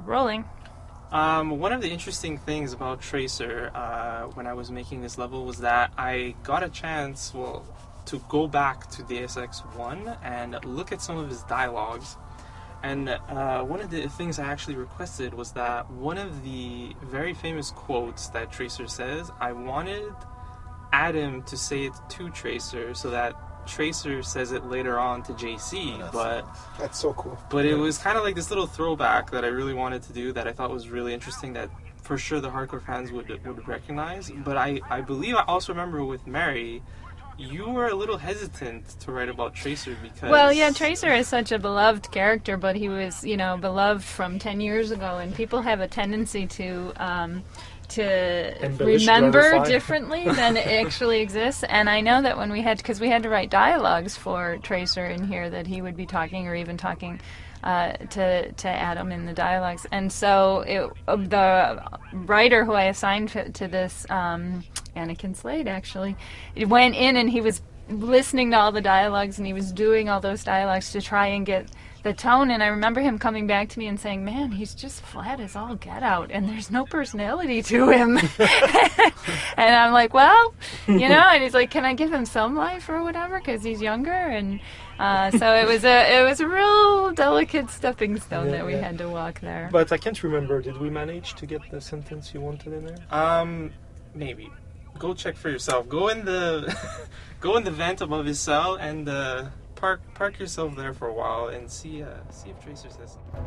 Rolling. One of the interesting things about Tracer when I was making this level was that I got a chance, to go back to Deus Ex 1 and look at some of his dialogues. And one of the things I actually requested was that one of the very famous quotes that Tracer says, I wanted Adam to say it to Tracer so that Tracer says it later on to JC, but that's so cool. But it was kind of like this little throwback that I really wanted to do that I thought was really interesting that for sure the hardcore fans would recognize. But I believe I also remember with Mary, you were a little hesitant to write about Tracer because... Well, yeah, Tracer is such a beloved character, but he was, beloved from 10 years ago, and people have a tendency to remember differently than it actually exists. And I know that when because we had to write dialogues for Tracer in here, that he would be talking or even talking to Adam in the dialogues. And so the writer who I assigned to this, Anakin Slade actually, it went in and he was listening to all the dialogues and he was doing all those dialogues to try and get the tone. And I remember him coming back to me and saying, man, he's just flat as all get out and there's no personality to him. And I'm like, well, and he's like, can I give him some life or whatever because he's younger? And so it was a real delicate stepping stone that we had to walk there. But I can't remember, did we manage to get the sentence you wanted in there? Maybe. Go check for yourself. Go in the vent above his cell and park yourself there for a while and see if Tracer says something.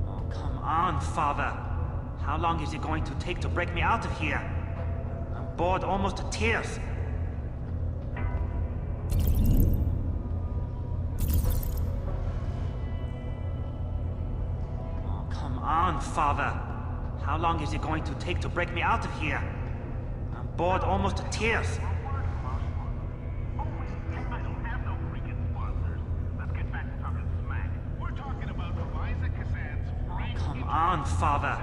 Oh, come on, Father. How long is it going to take to break me out of here? I'm bored almost to tears. Oh, come on, Father. How long is it going to take to break me out of here? I'm bored almost to tears. Oh, come on, Father.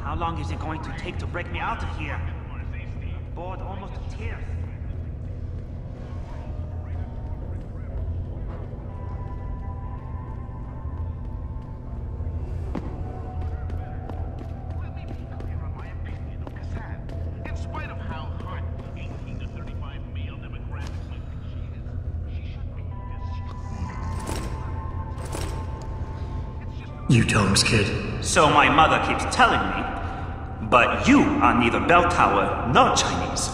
How long is it going to take to break me out of here? I'm bored almost to tears. You Tom's kid. So my mother keeps telling me. But you are neither bell tower nor Chinese.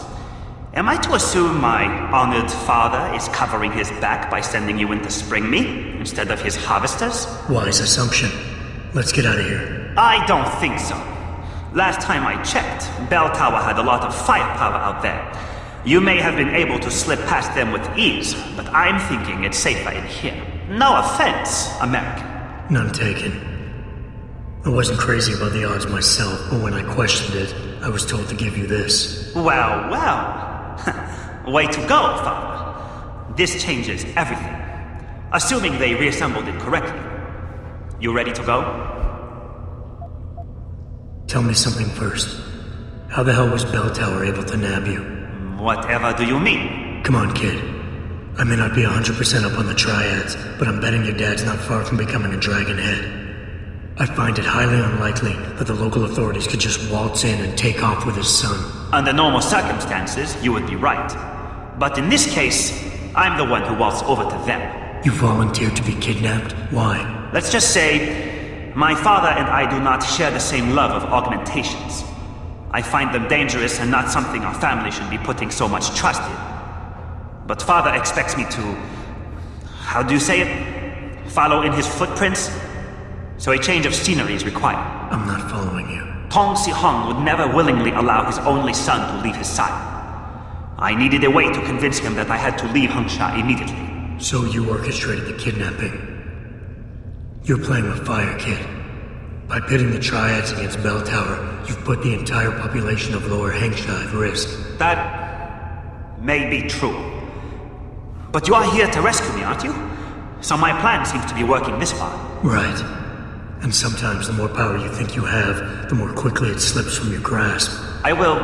Am I to assume my honored father is covering his back by sending you in to spring me instead of his harvesters? Wise assumption. Let's get out of here. I don't think so. Last time I checked, bell tower had a lot of firepower out there. You may have been able to slip past them with ease, but I'm thinking it's safer in here. No offense, American. None taken. I wasn't crazy about the odds myself, but when I questioned it, I was told to give you this. Well, well. Way to go, Father. This changes everything. Assuming they reassembled it correctly. You ready to go? Tell me something first. How the hell was Bell Tower able to nab you? Whatever do you mean? Come on, kid. I may not be 100% up on the triads, but I'm betting your dad's not far from becoming a dragon head. I find it highly unlikely that the local authorities could just waltz in and take off with his son. Under normal circumstances, you would be right. But in this case, I'm the one who waltzed over to them. You volunteered to be kidnapped? Why? Let's just say, my father and I do not share the same love of augmentations. I find them dangerous and not something our family should be putting so much trust in. But Father expects me to... how do you say it? Follow in his footprints? So a change of scenery is required. I'm not following you. Tong Si-hung would never willingly allow his only son to leave his side. I needed a way to convince him that I had to leave Hengsha immediately. So you orchestrated the kidnapping. You're playing with fire, kid. By pitting the Triads against Bell Tower, you've put the entire population of Lower Hengsha at risk. That may be true. But you are here to rescue me, aren't you? So my plan seems to be working this far. Right. And sometimes the more power you think you have, the more quickly it slips from your grasp. I will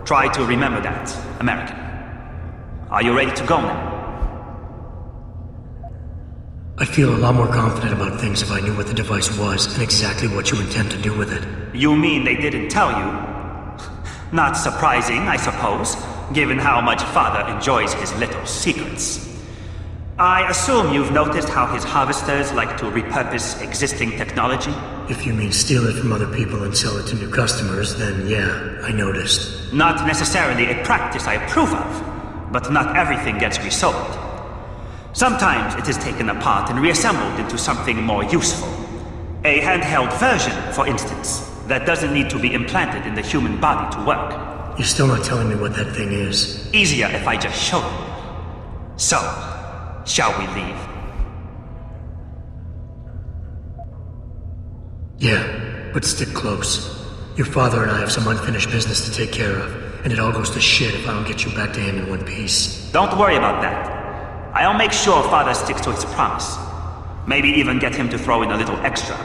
try to remember that, American. Are you ready to go now? I'd feel a lot more confident about things if I knew what the device was and exactly what you intend to do with it. You mean they didn't tell you? Not surprising, I suppose, given how much Father enjoys his little secrets. I assume you've noticed how his harvesters like to repurpose existing technology? If you mean steal it from other people and sell it to new customers, then yeah, I noticed. Not necessarily a practice I approve of, but not everything gets resold. Sometimes it is taken apart and reassembled into something more useful. A handheld version, for instance, that doesn't need to be implanted in the human body to work. You're still not telling me what that thing is. Easier if I just show you. So, shall we leave? Yeah, but stick close. Your father and I have some unfinished business to take care of, and it all goes to shit if I don't get you back to him in one piece. Don't worry about that. I'll make sure Father sticks to his promise. Maybe even get him to throw in a little extra.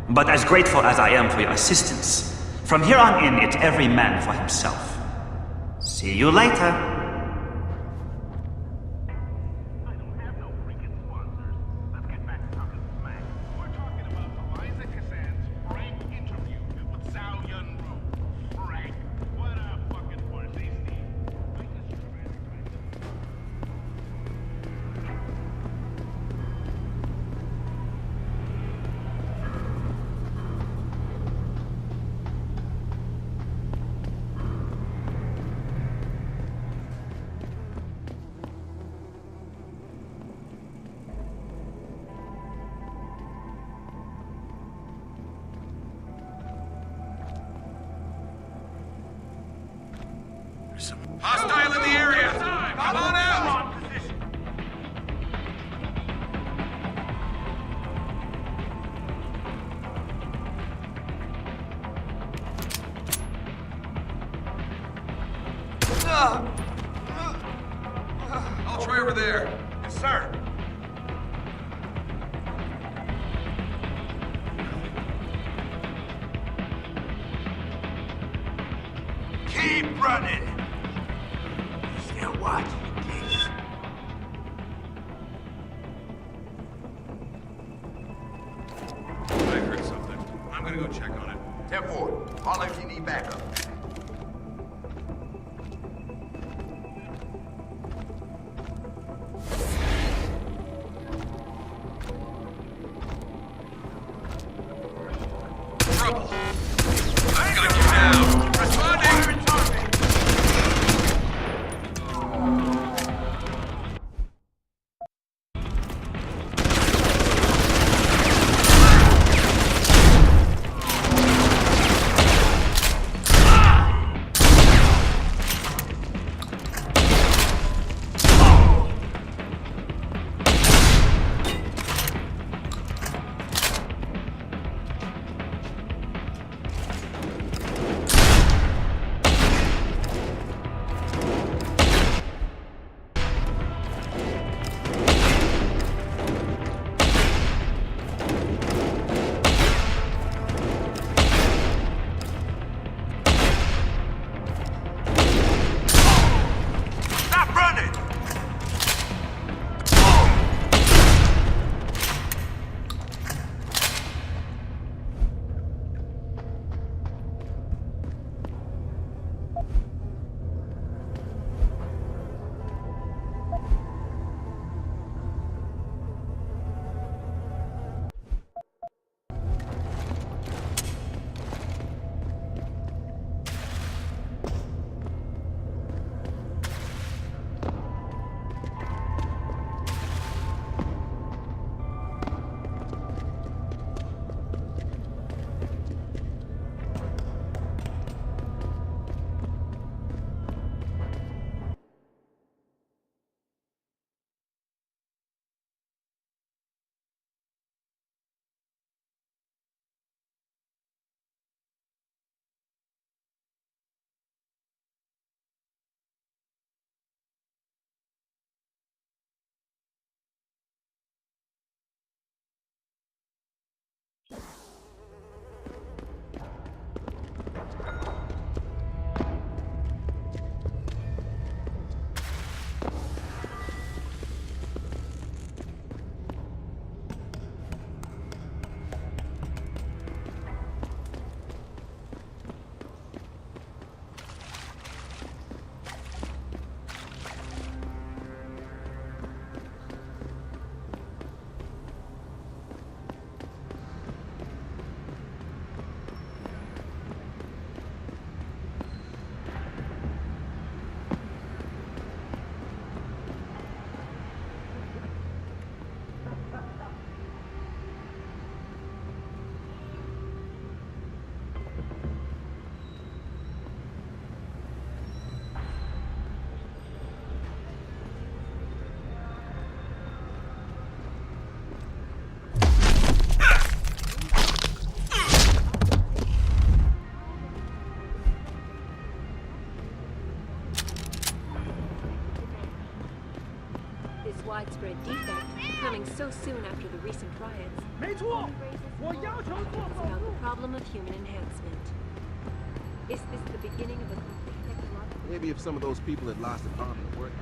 But as grateful as I am for your assistance, from here on in, it's every man for himself. See you later. Hostile in the area! Come on out! I'll try over there. Yes, sir. Keep running! Still watching, please. I heard something. I'm gonna go check on it. 10-4. Holler if you need backup. Trouble. I'm gonna get down. Responding. defect, coming so soon after the recent riots, only raises more questions about the problem of human enhancement. Is this the beginning of a complete technological... Maybe if some of those people had lost an arm at work.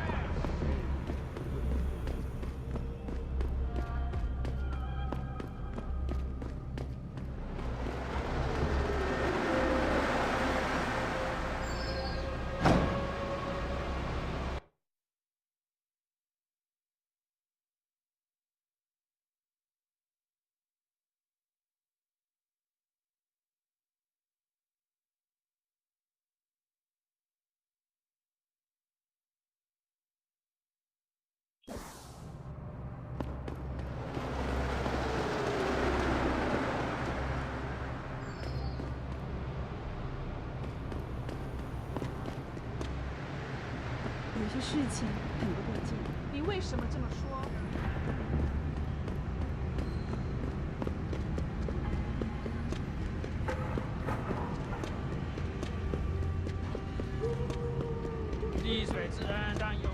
有些事情很不对劲。你为什么这么说？滴水之恩，当有。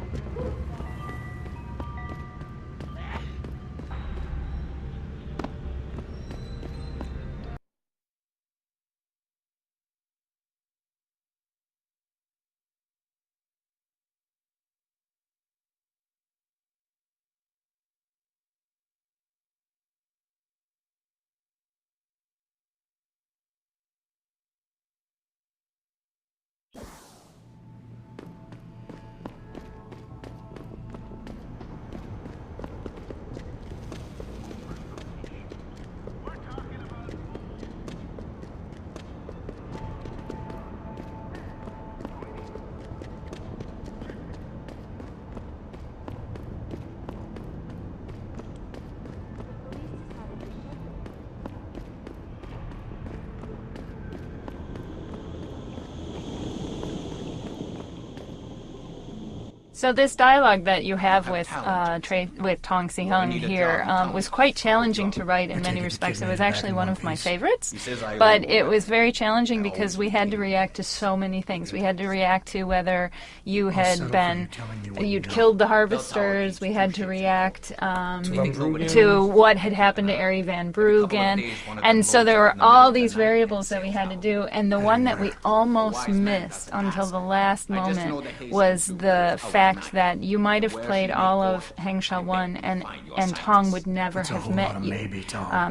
So this dialogue that you have with with Tong Si-hung here was quite challenging to write in many respects. It was actually one of my favorites, but it was very challenging because we had to react to so many things. We had to react to whether you had you'd killed the harvesters. We had to react to what had happened to Arie Van Bruggen, and so there were all these variables that we had to do. And the one that we almost missed until the last moment was the fact that you might have played all of Hengsha 1 and Tong would never have met you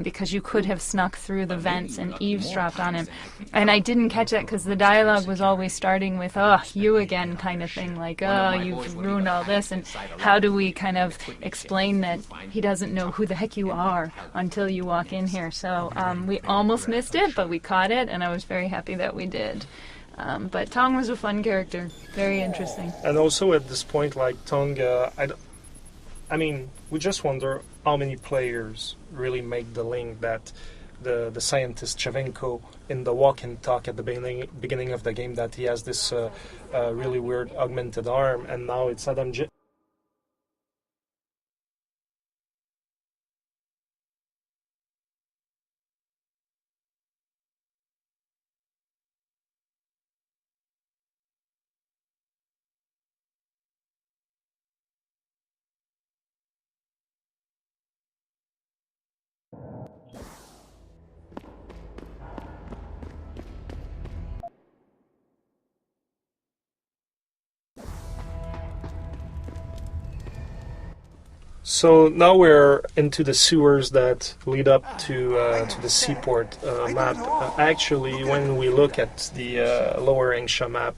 because you could have snuck through the vents and eavesdropped on him. And I didn't catch that because the dialogue was always starting with, oh, you again kind of thing, like, oh, you've ruined all this. And how do we kind of explain that he doesn't know who the heck you are until you walk in here? So we almost missed it, but we caught it, and I was very happy that we did. But Tong was a fun character, very interesting. And also at this point, like Tong, I mean, we just wonder how many players really make the link that the scientist Chevenko in the walk and talk at the beginning of the game that he has this really weird augmented arm, and now it's Adam So now we're into the sewers that lead up to the seaport map. Actually, when we look at the lower Hengsha map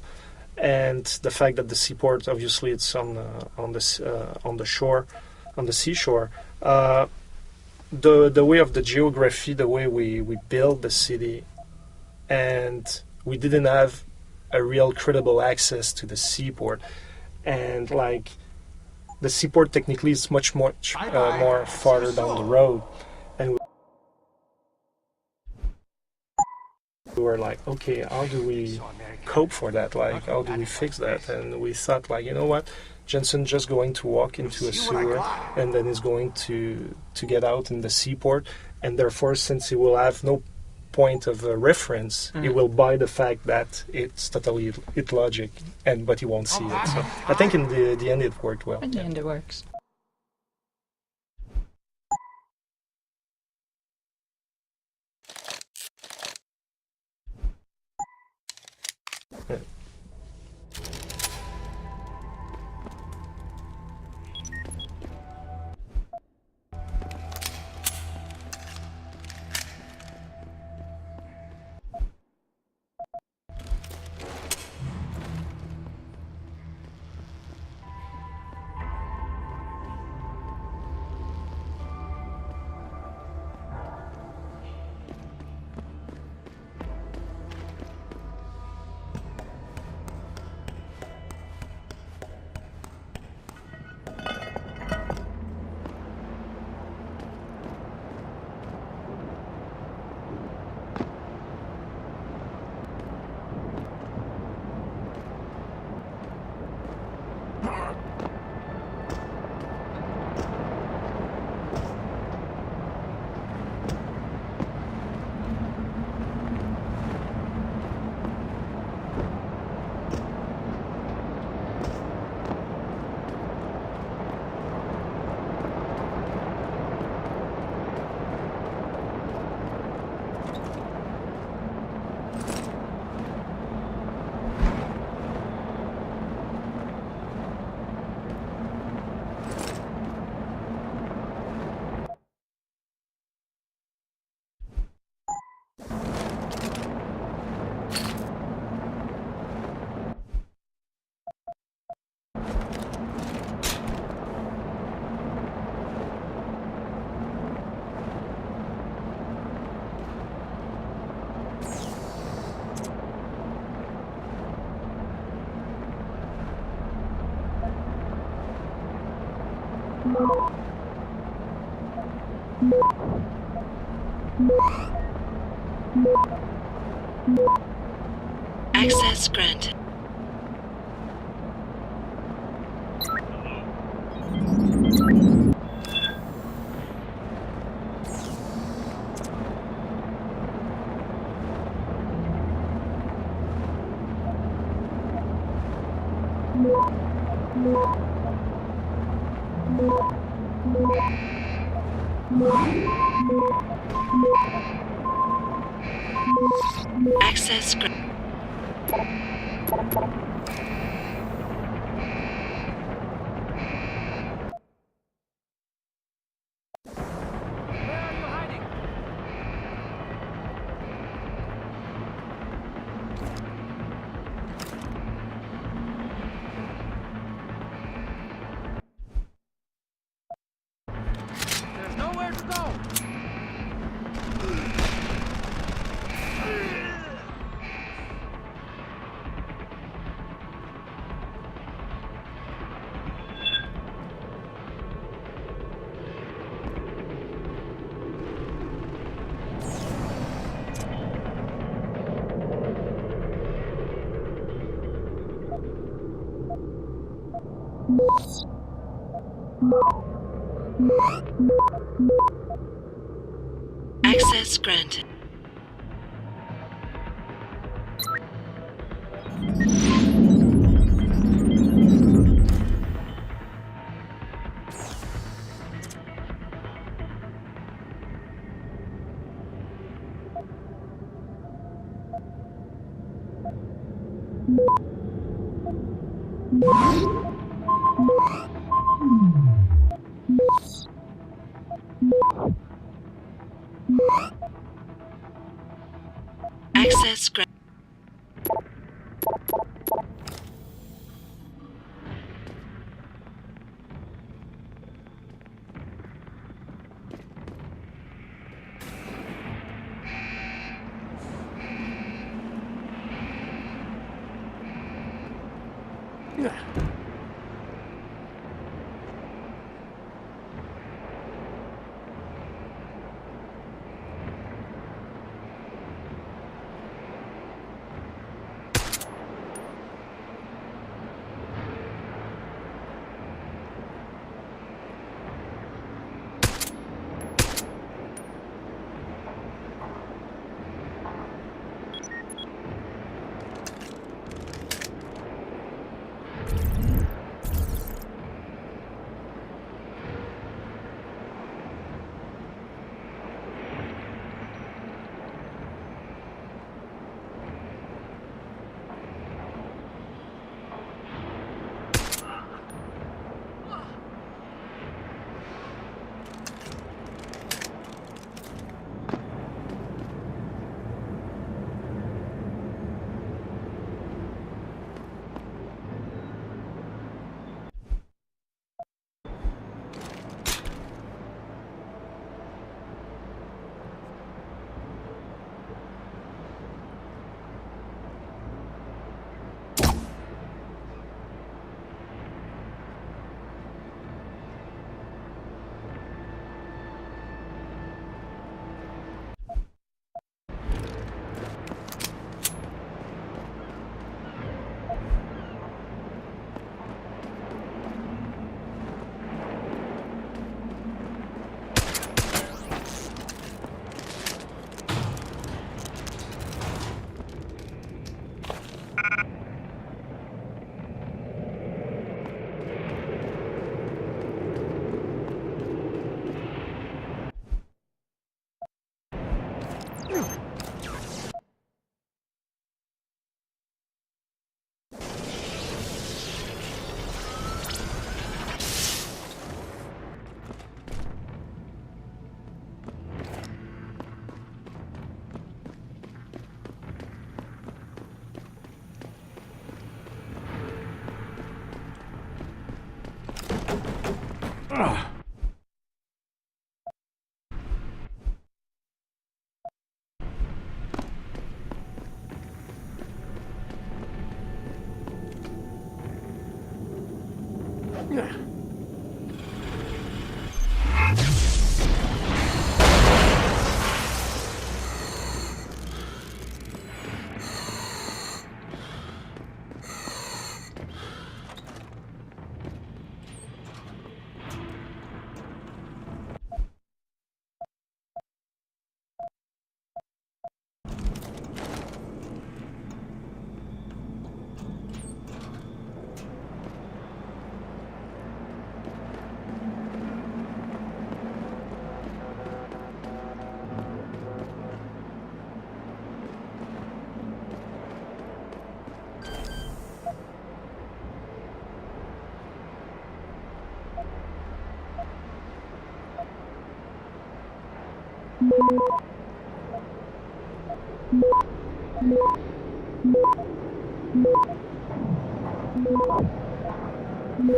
and the fact that the seaport, obviously, it's on the shore, on the seashore. The way of the geography, the way we build the city, and we didn't have a real credible access to the seaport, and like. The seaport technically is much more farther down the road, and we were like, okay, how do we cope for that? Like, how do we fix that? And we thought, like, you know what, Jensen just going to walk into a sewer, and then is going to get out in the seaport, and therefore, since he will have no point of reference, he will buy the fact that it's totally illogic, but he won't see it. So I think in the end it worked well. In the end it works. Access granted. Access granted. There's nowhere to go. Access granted. Access granted.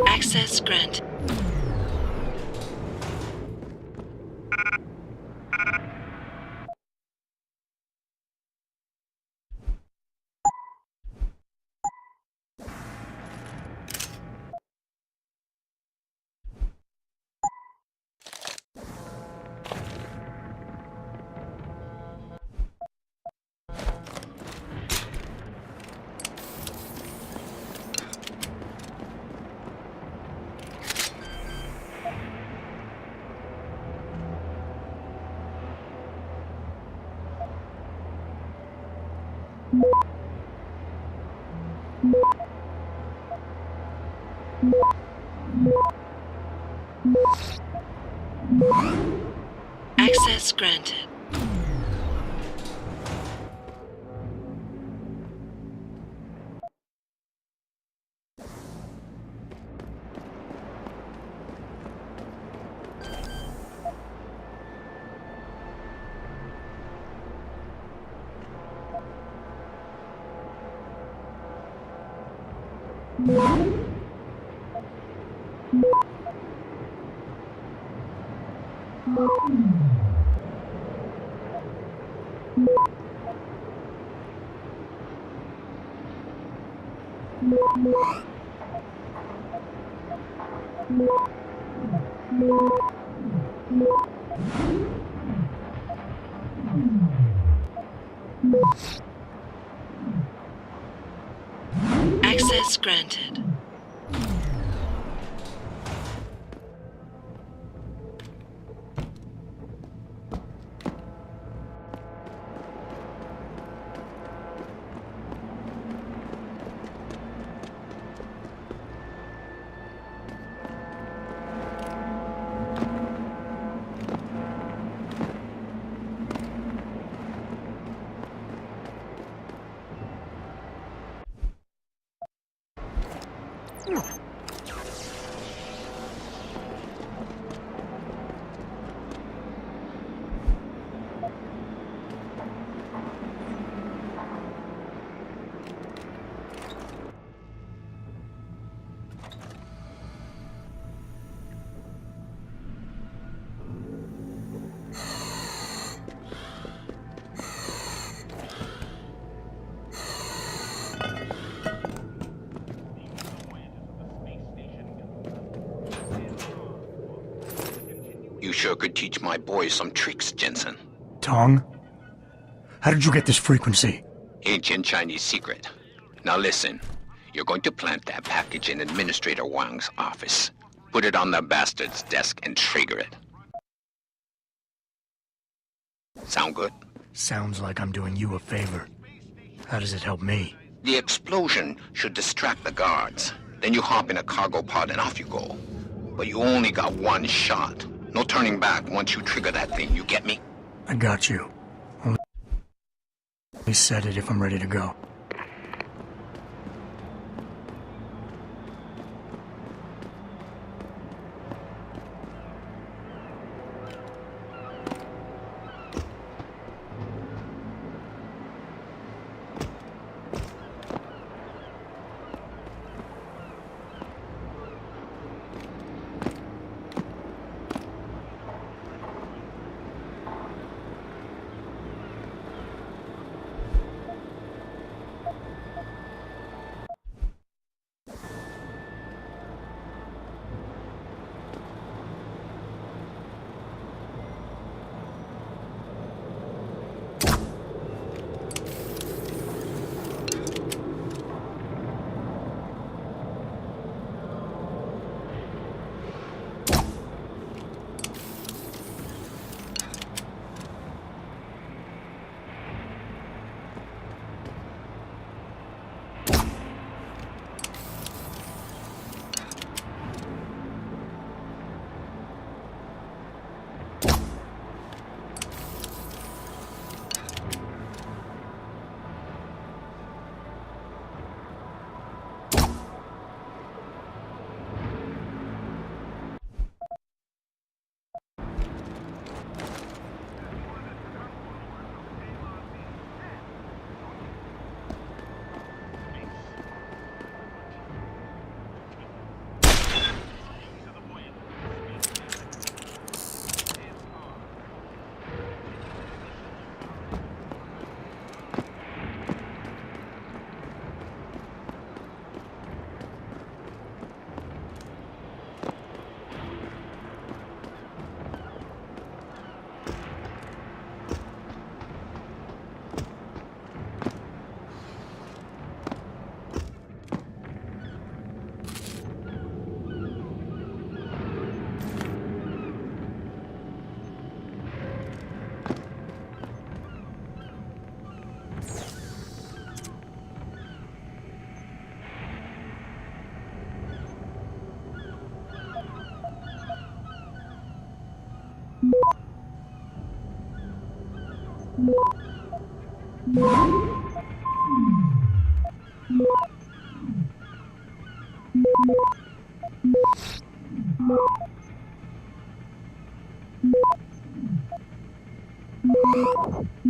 Access granted. Access granted. Access granted. You sure could teach my boys some tricks, Jensen. Tong? How did you get this frequency? Ancient Chinese secret. Now listen. You're going to plant that package in Administrator Wang's office. Put it on the bastard's desk and trigger it. Sound good? Sounds like I'm doing you a favor. How does it help me? The explosion should distract the guards. Then you hop in a cargo pod and off you go. But you only got one shot. No turning back once you trigger that thing, you get me? I got you. Please set it if I'm ready to go.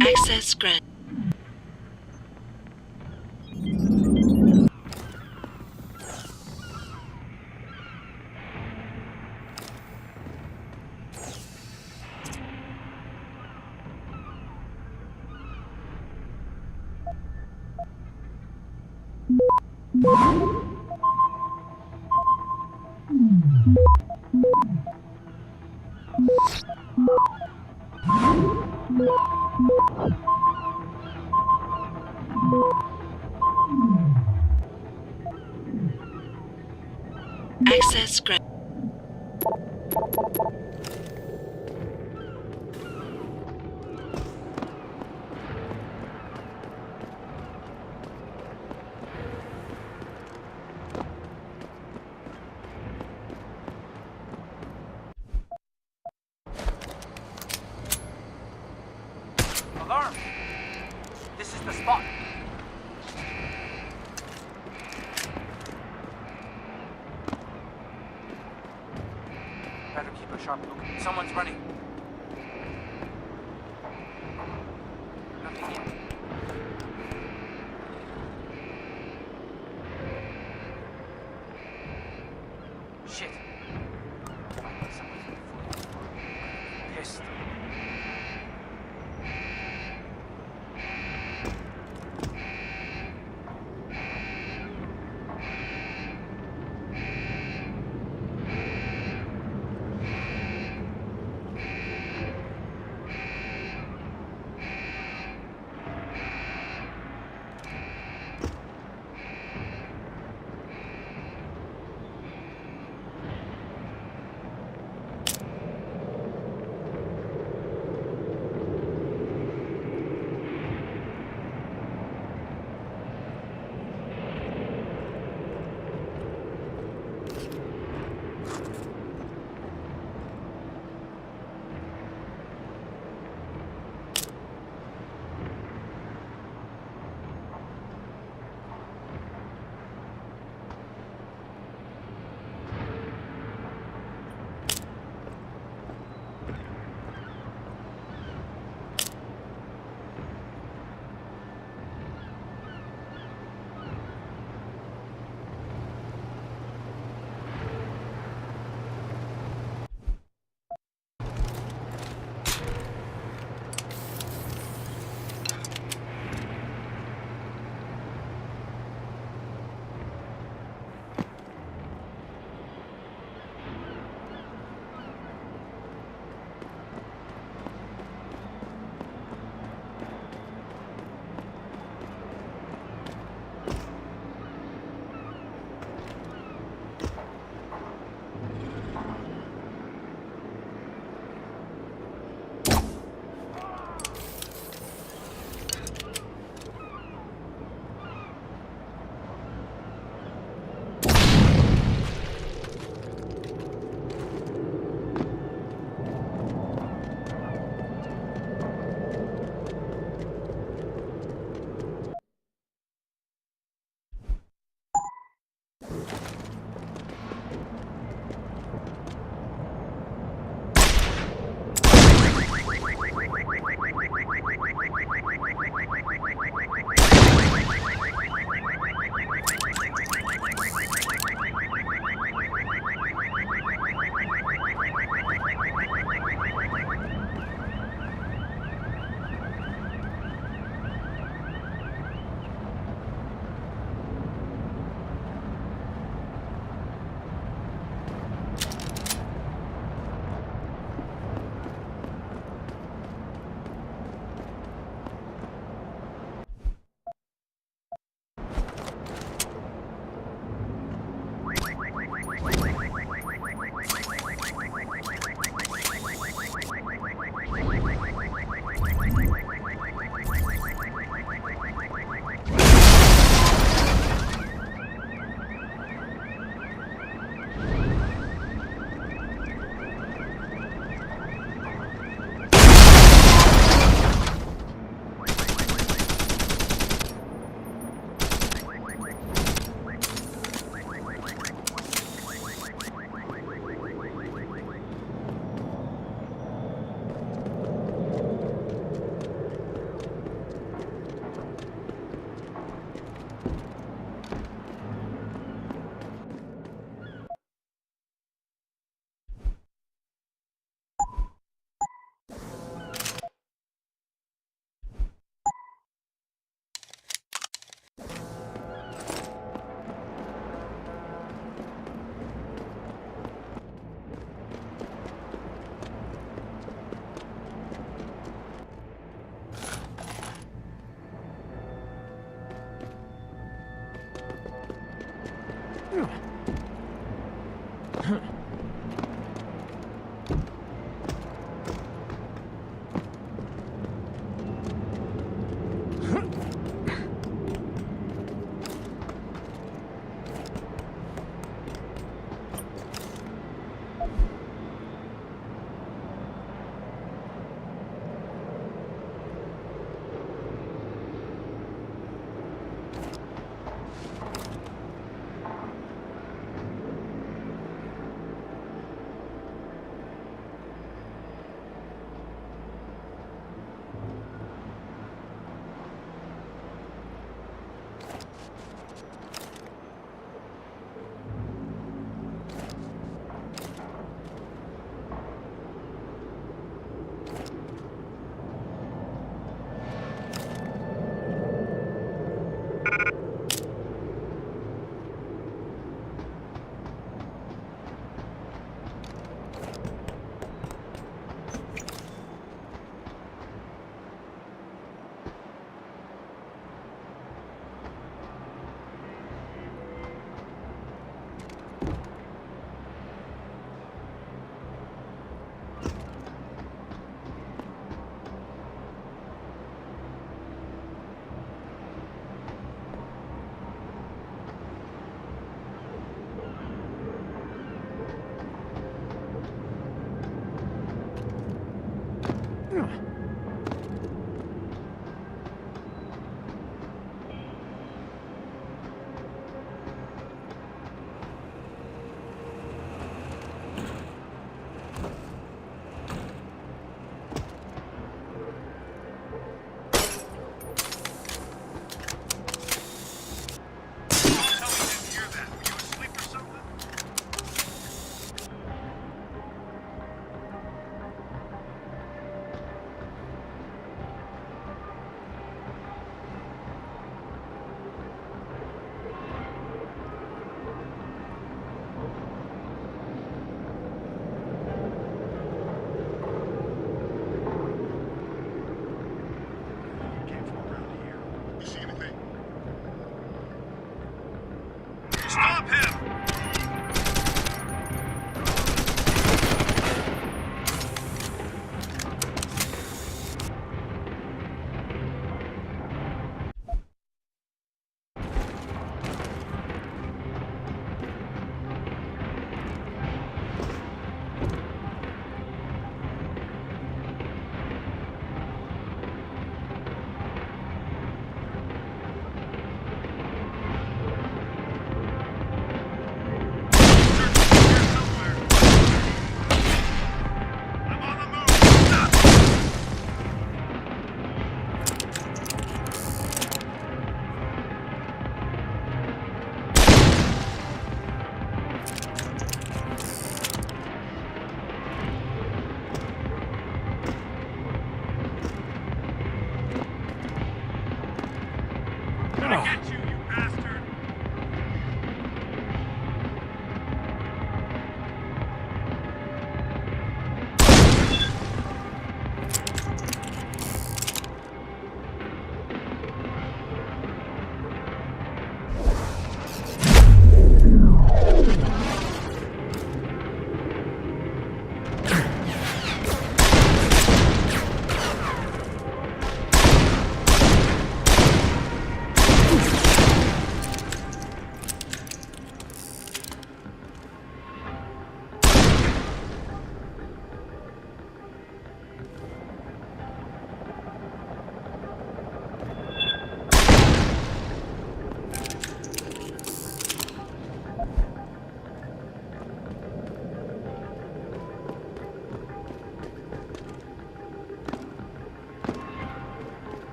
Access granted. Access granted. Alarm! This is the spot. Better keep a sharp look. Someone's running. Nothing yet. Shit. If I get someone in the foot, I'm pissed.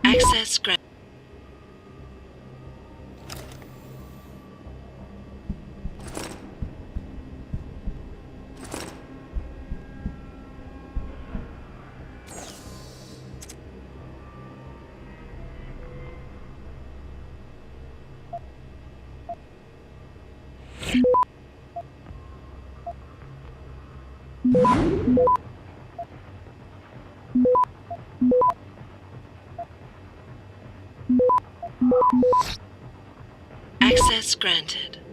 Access granted. Access granted.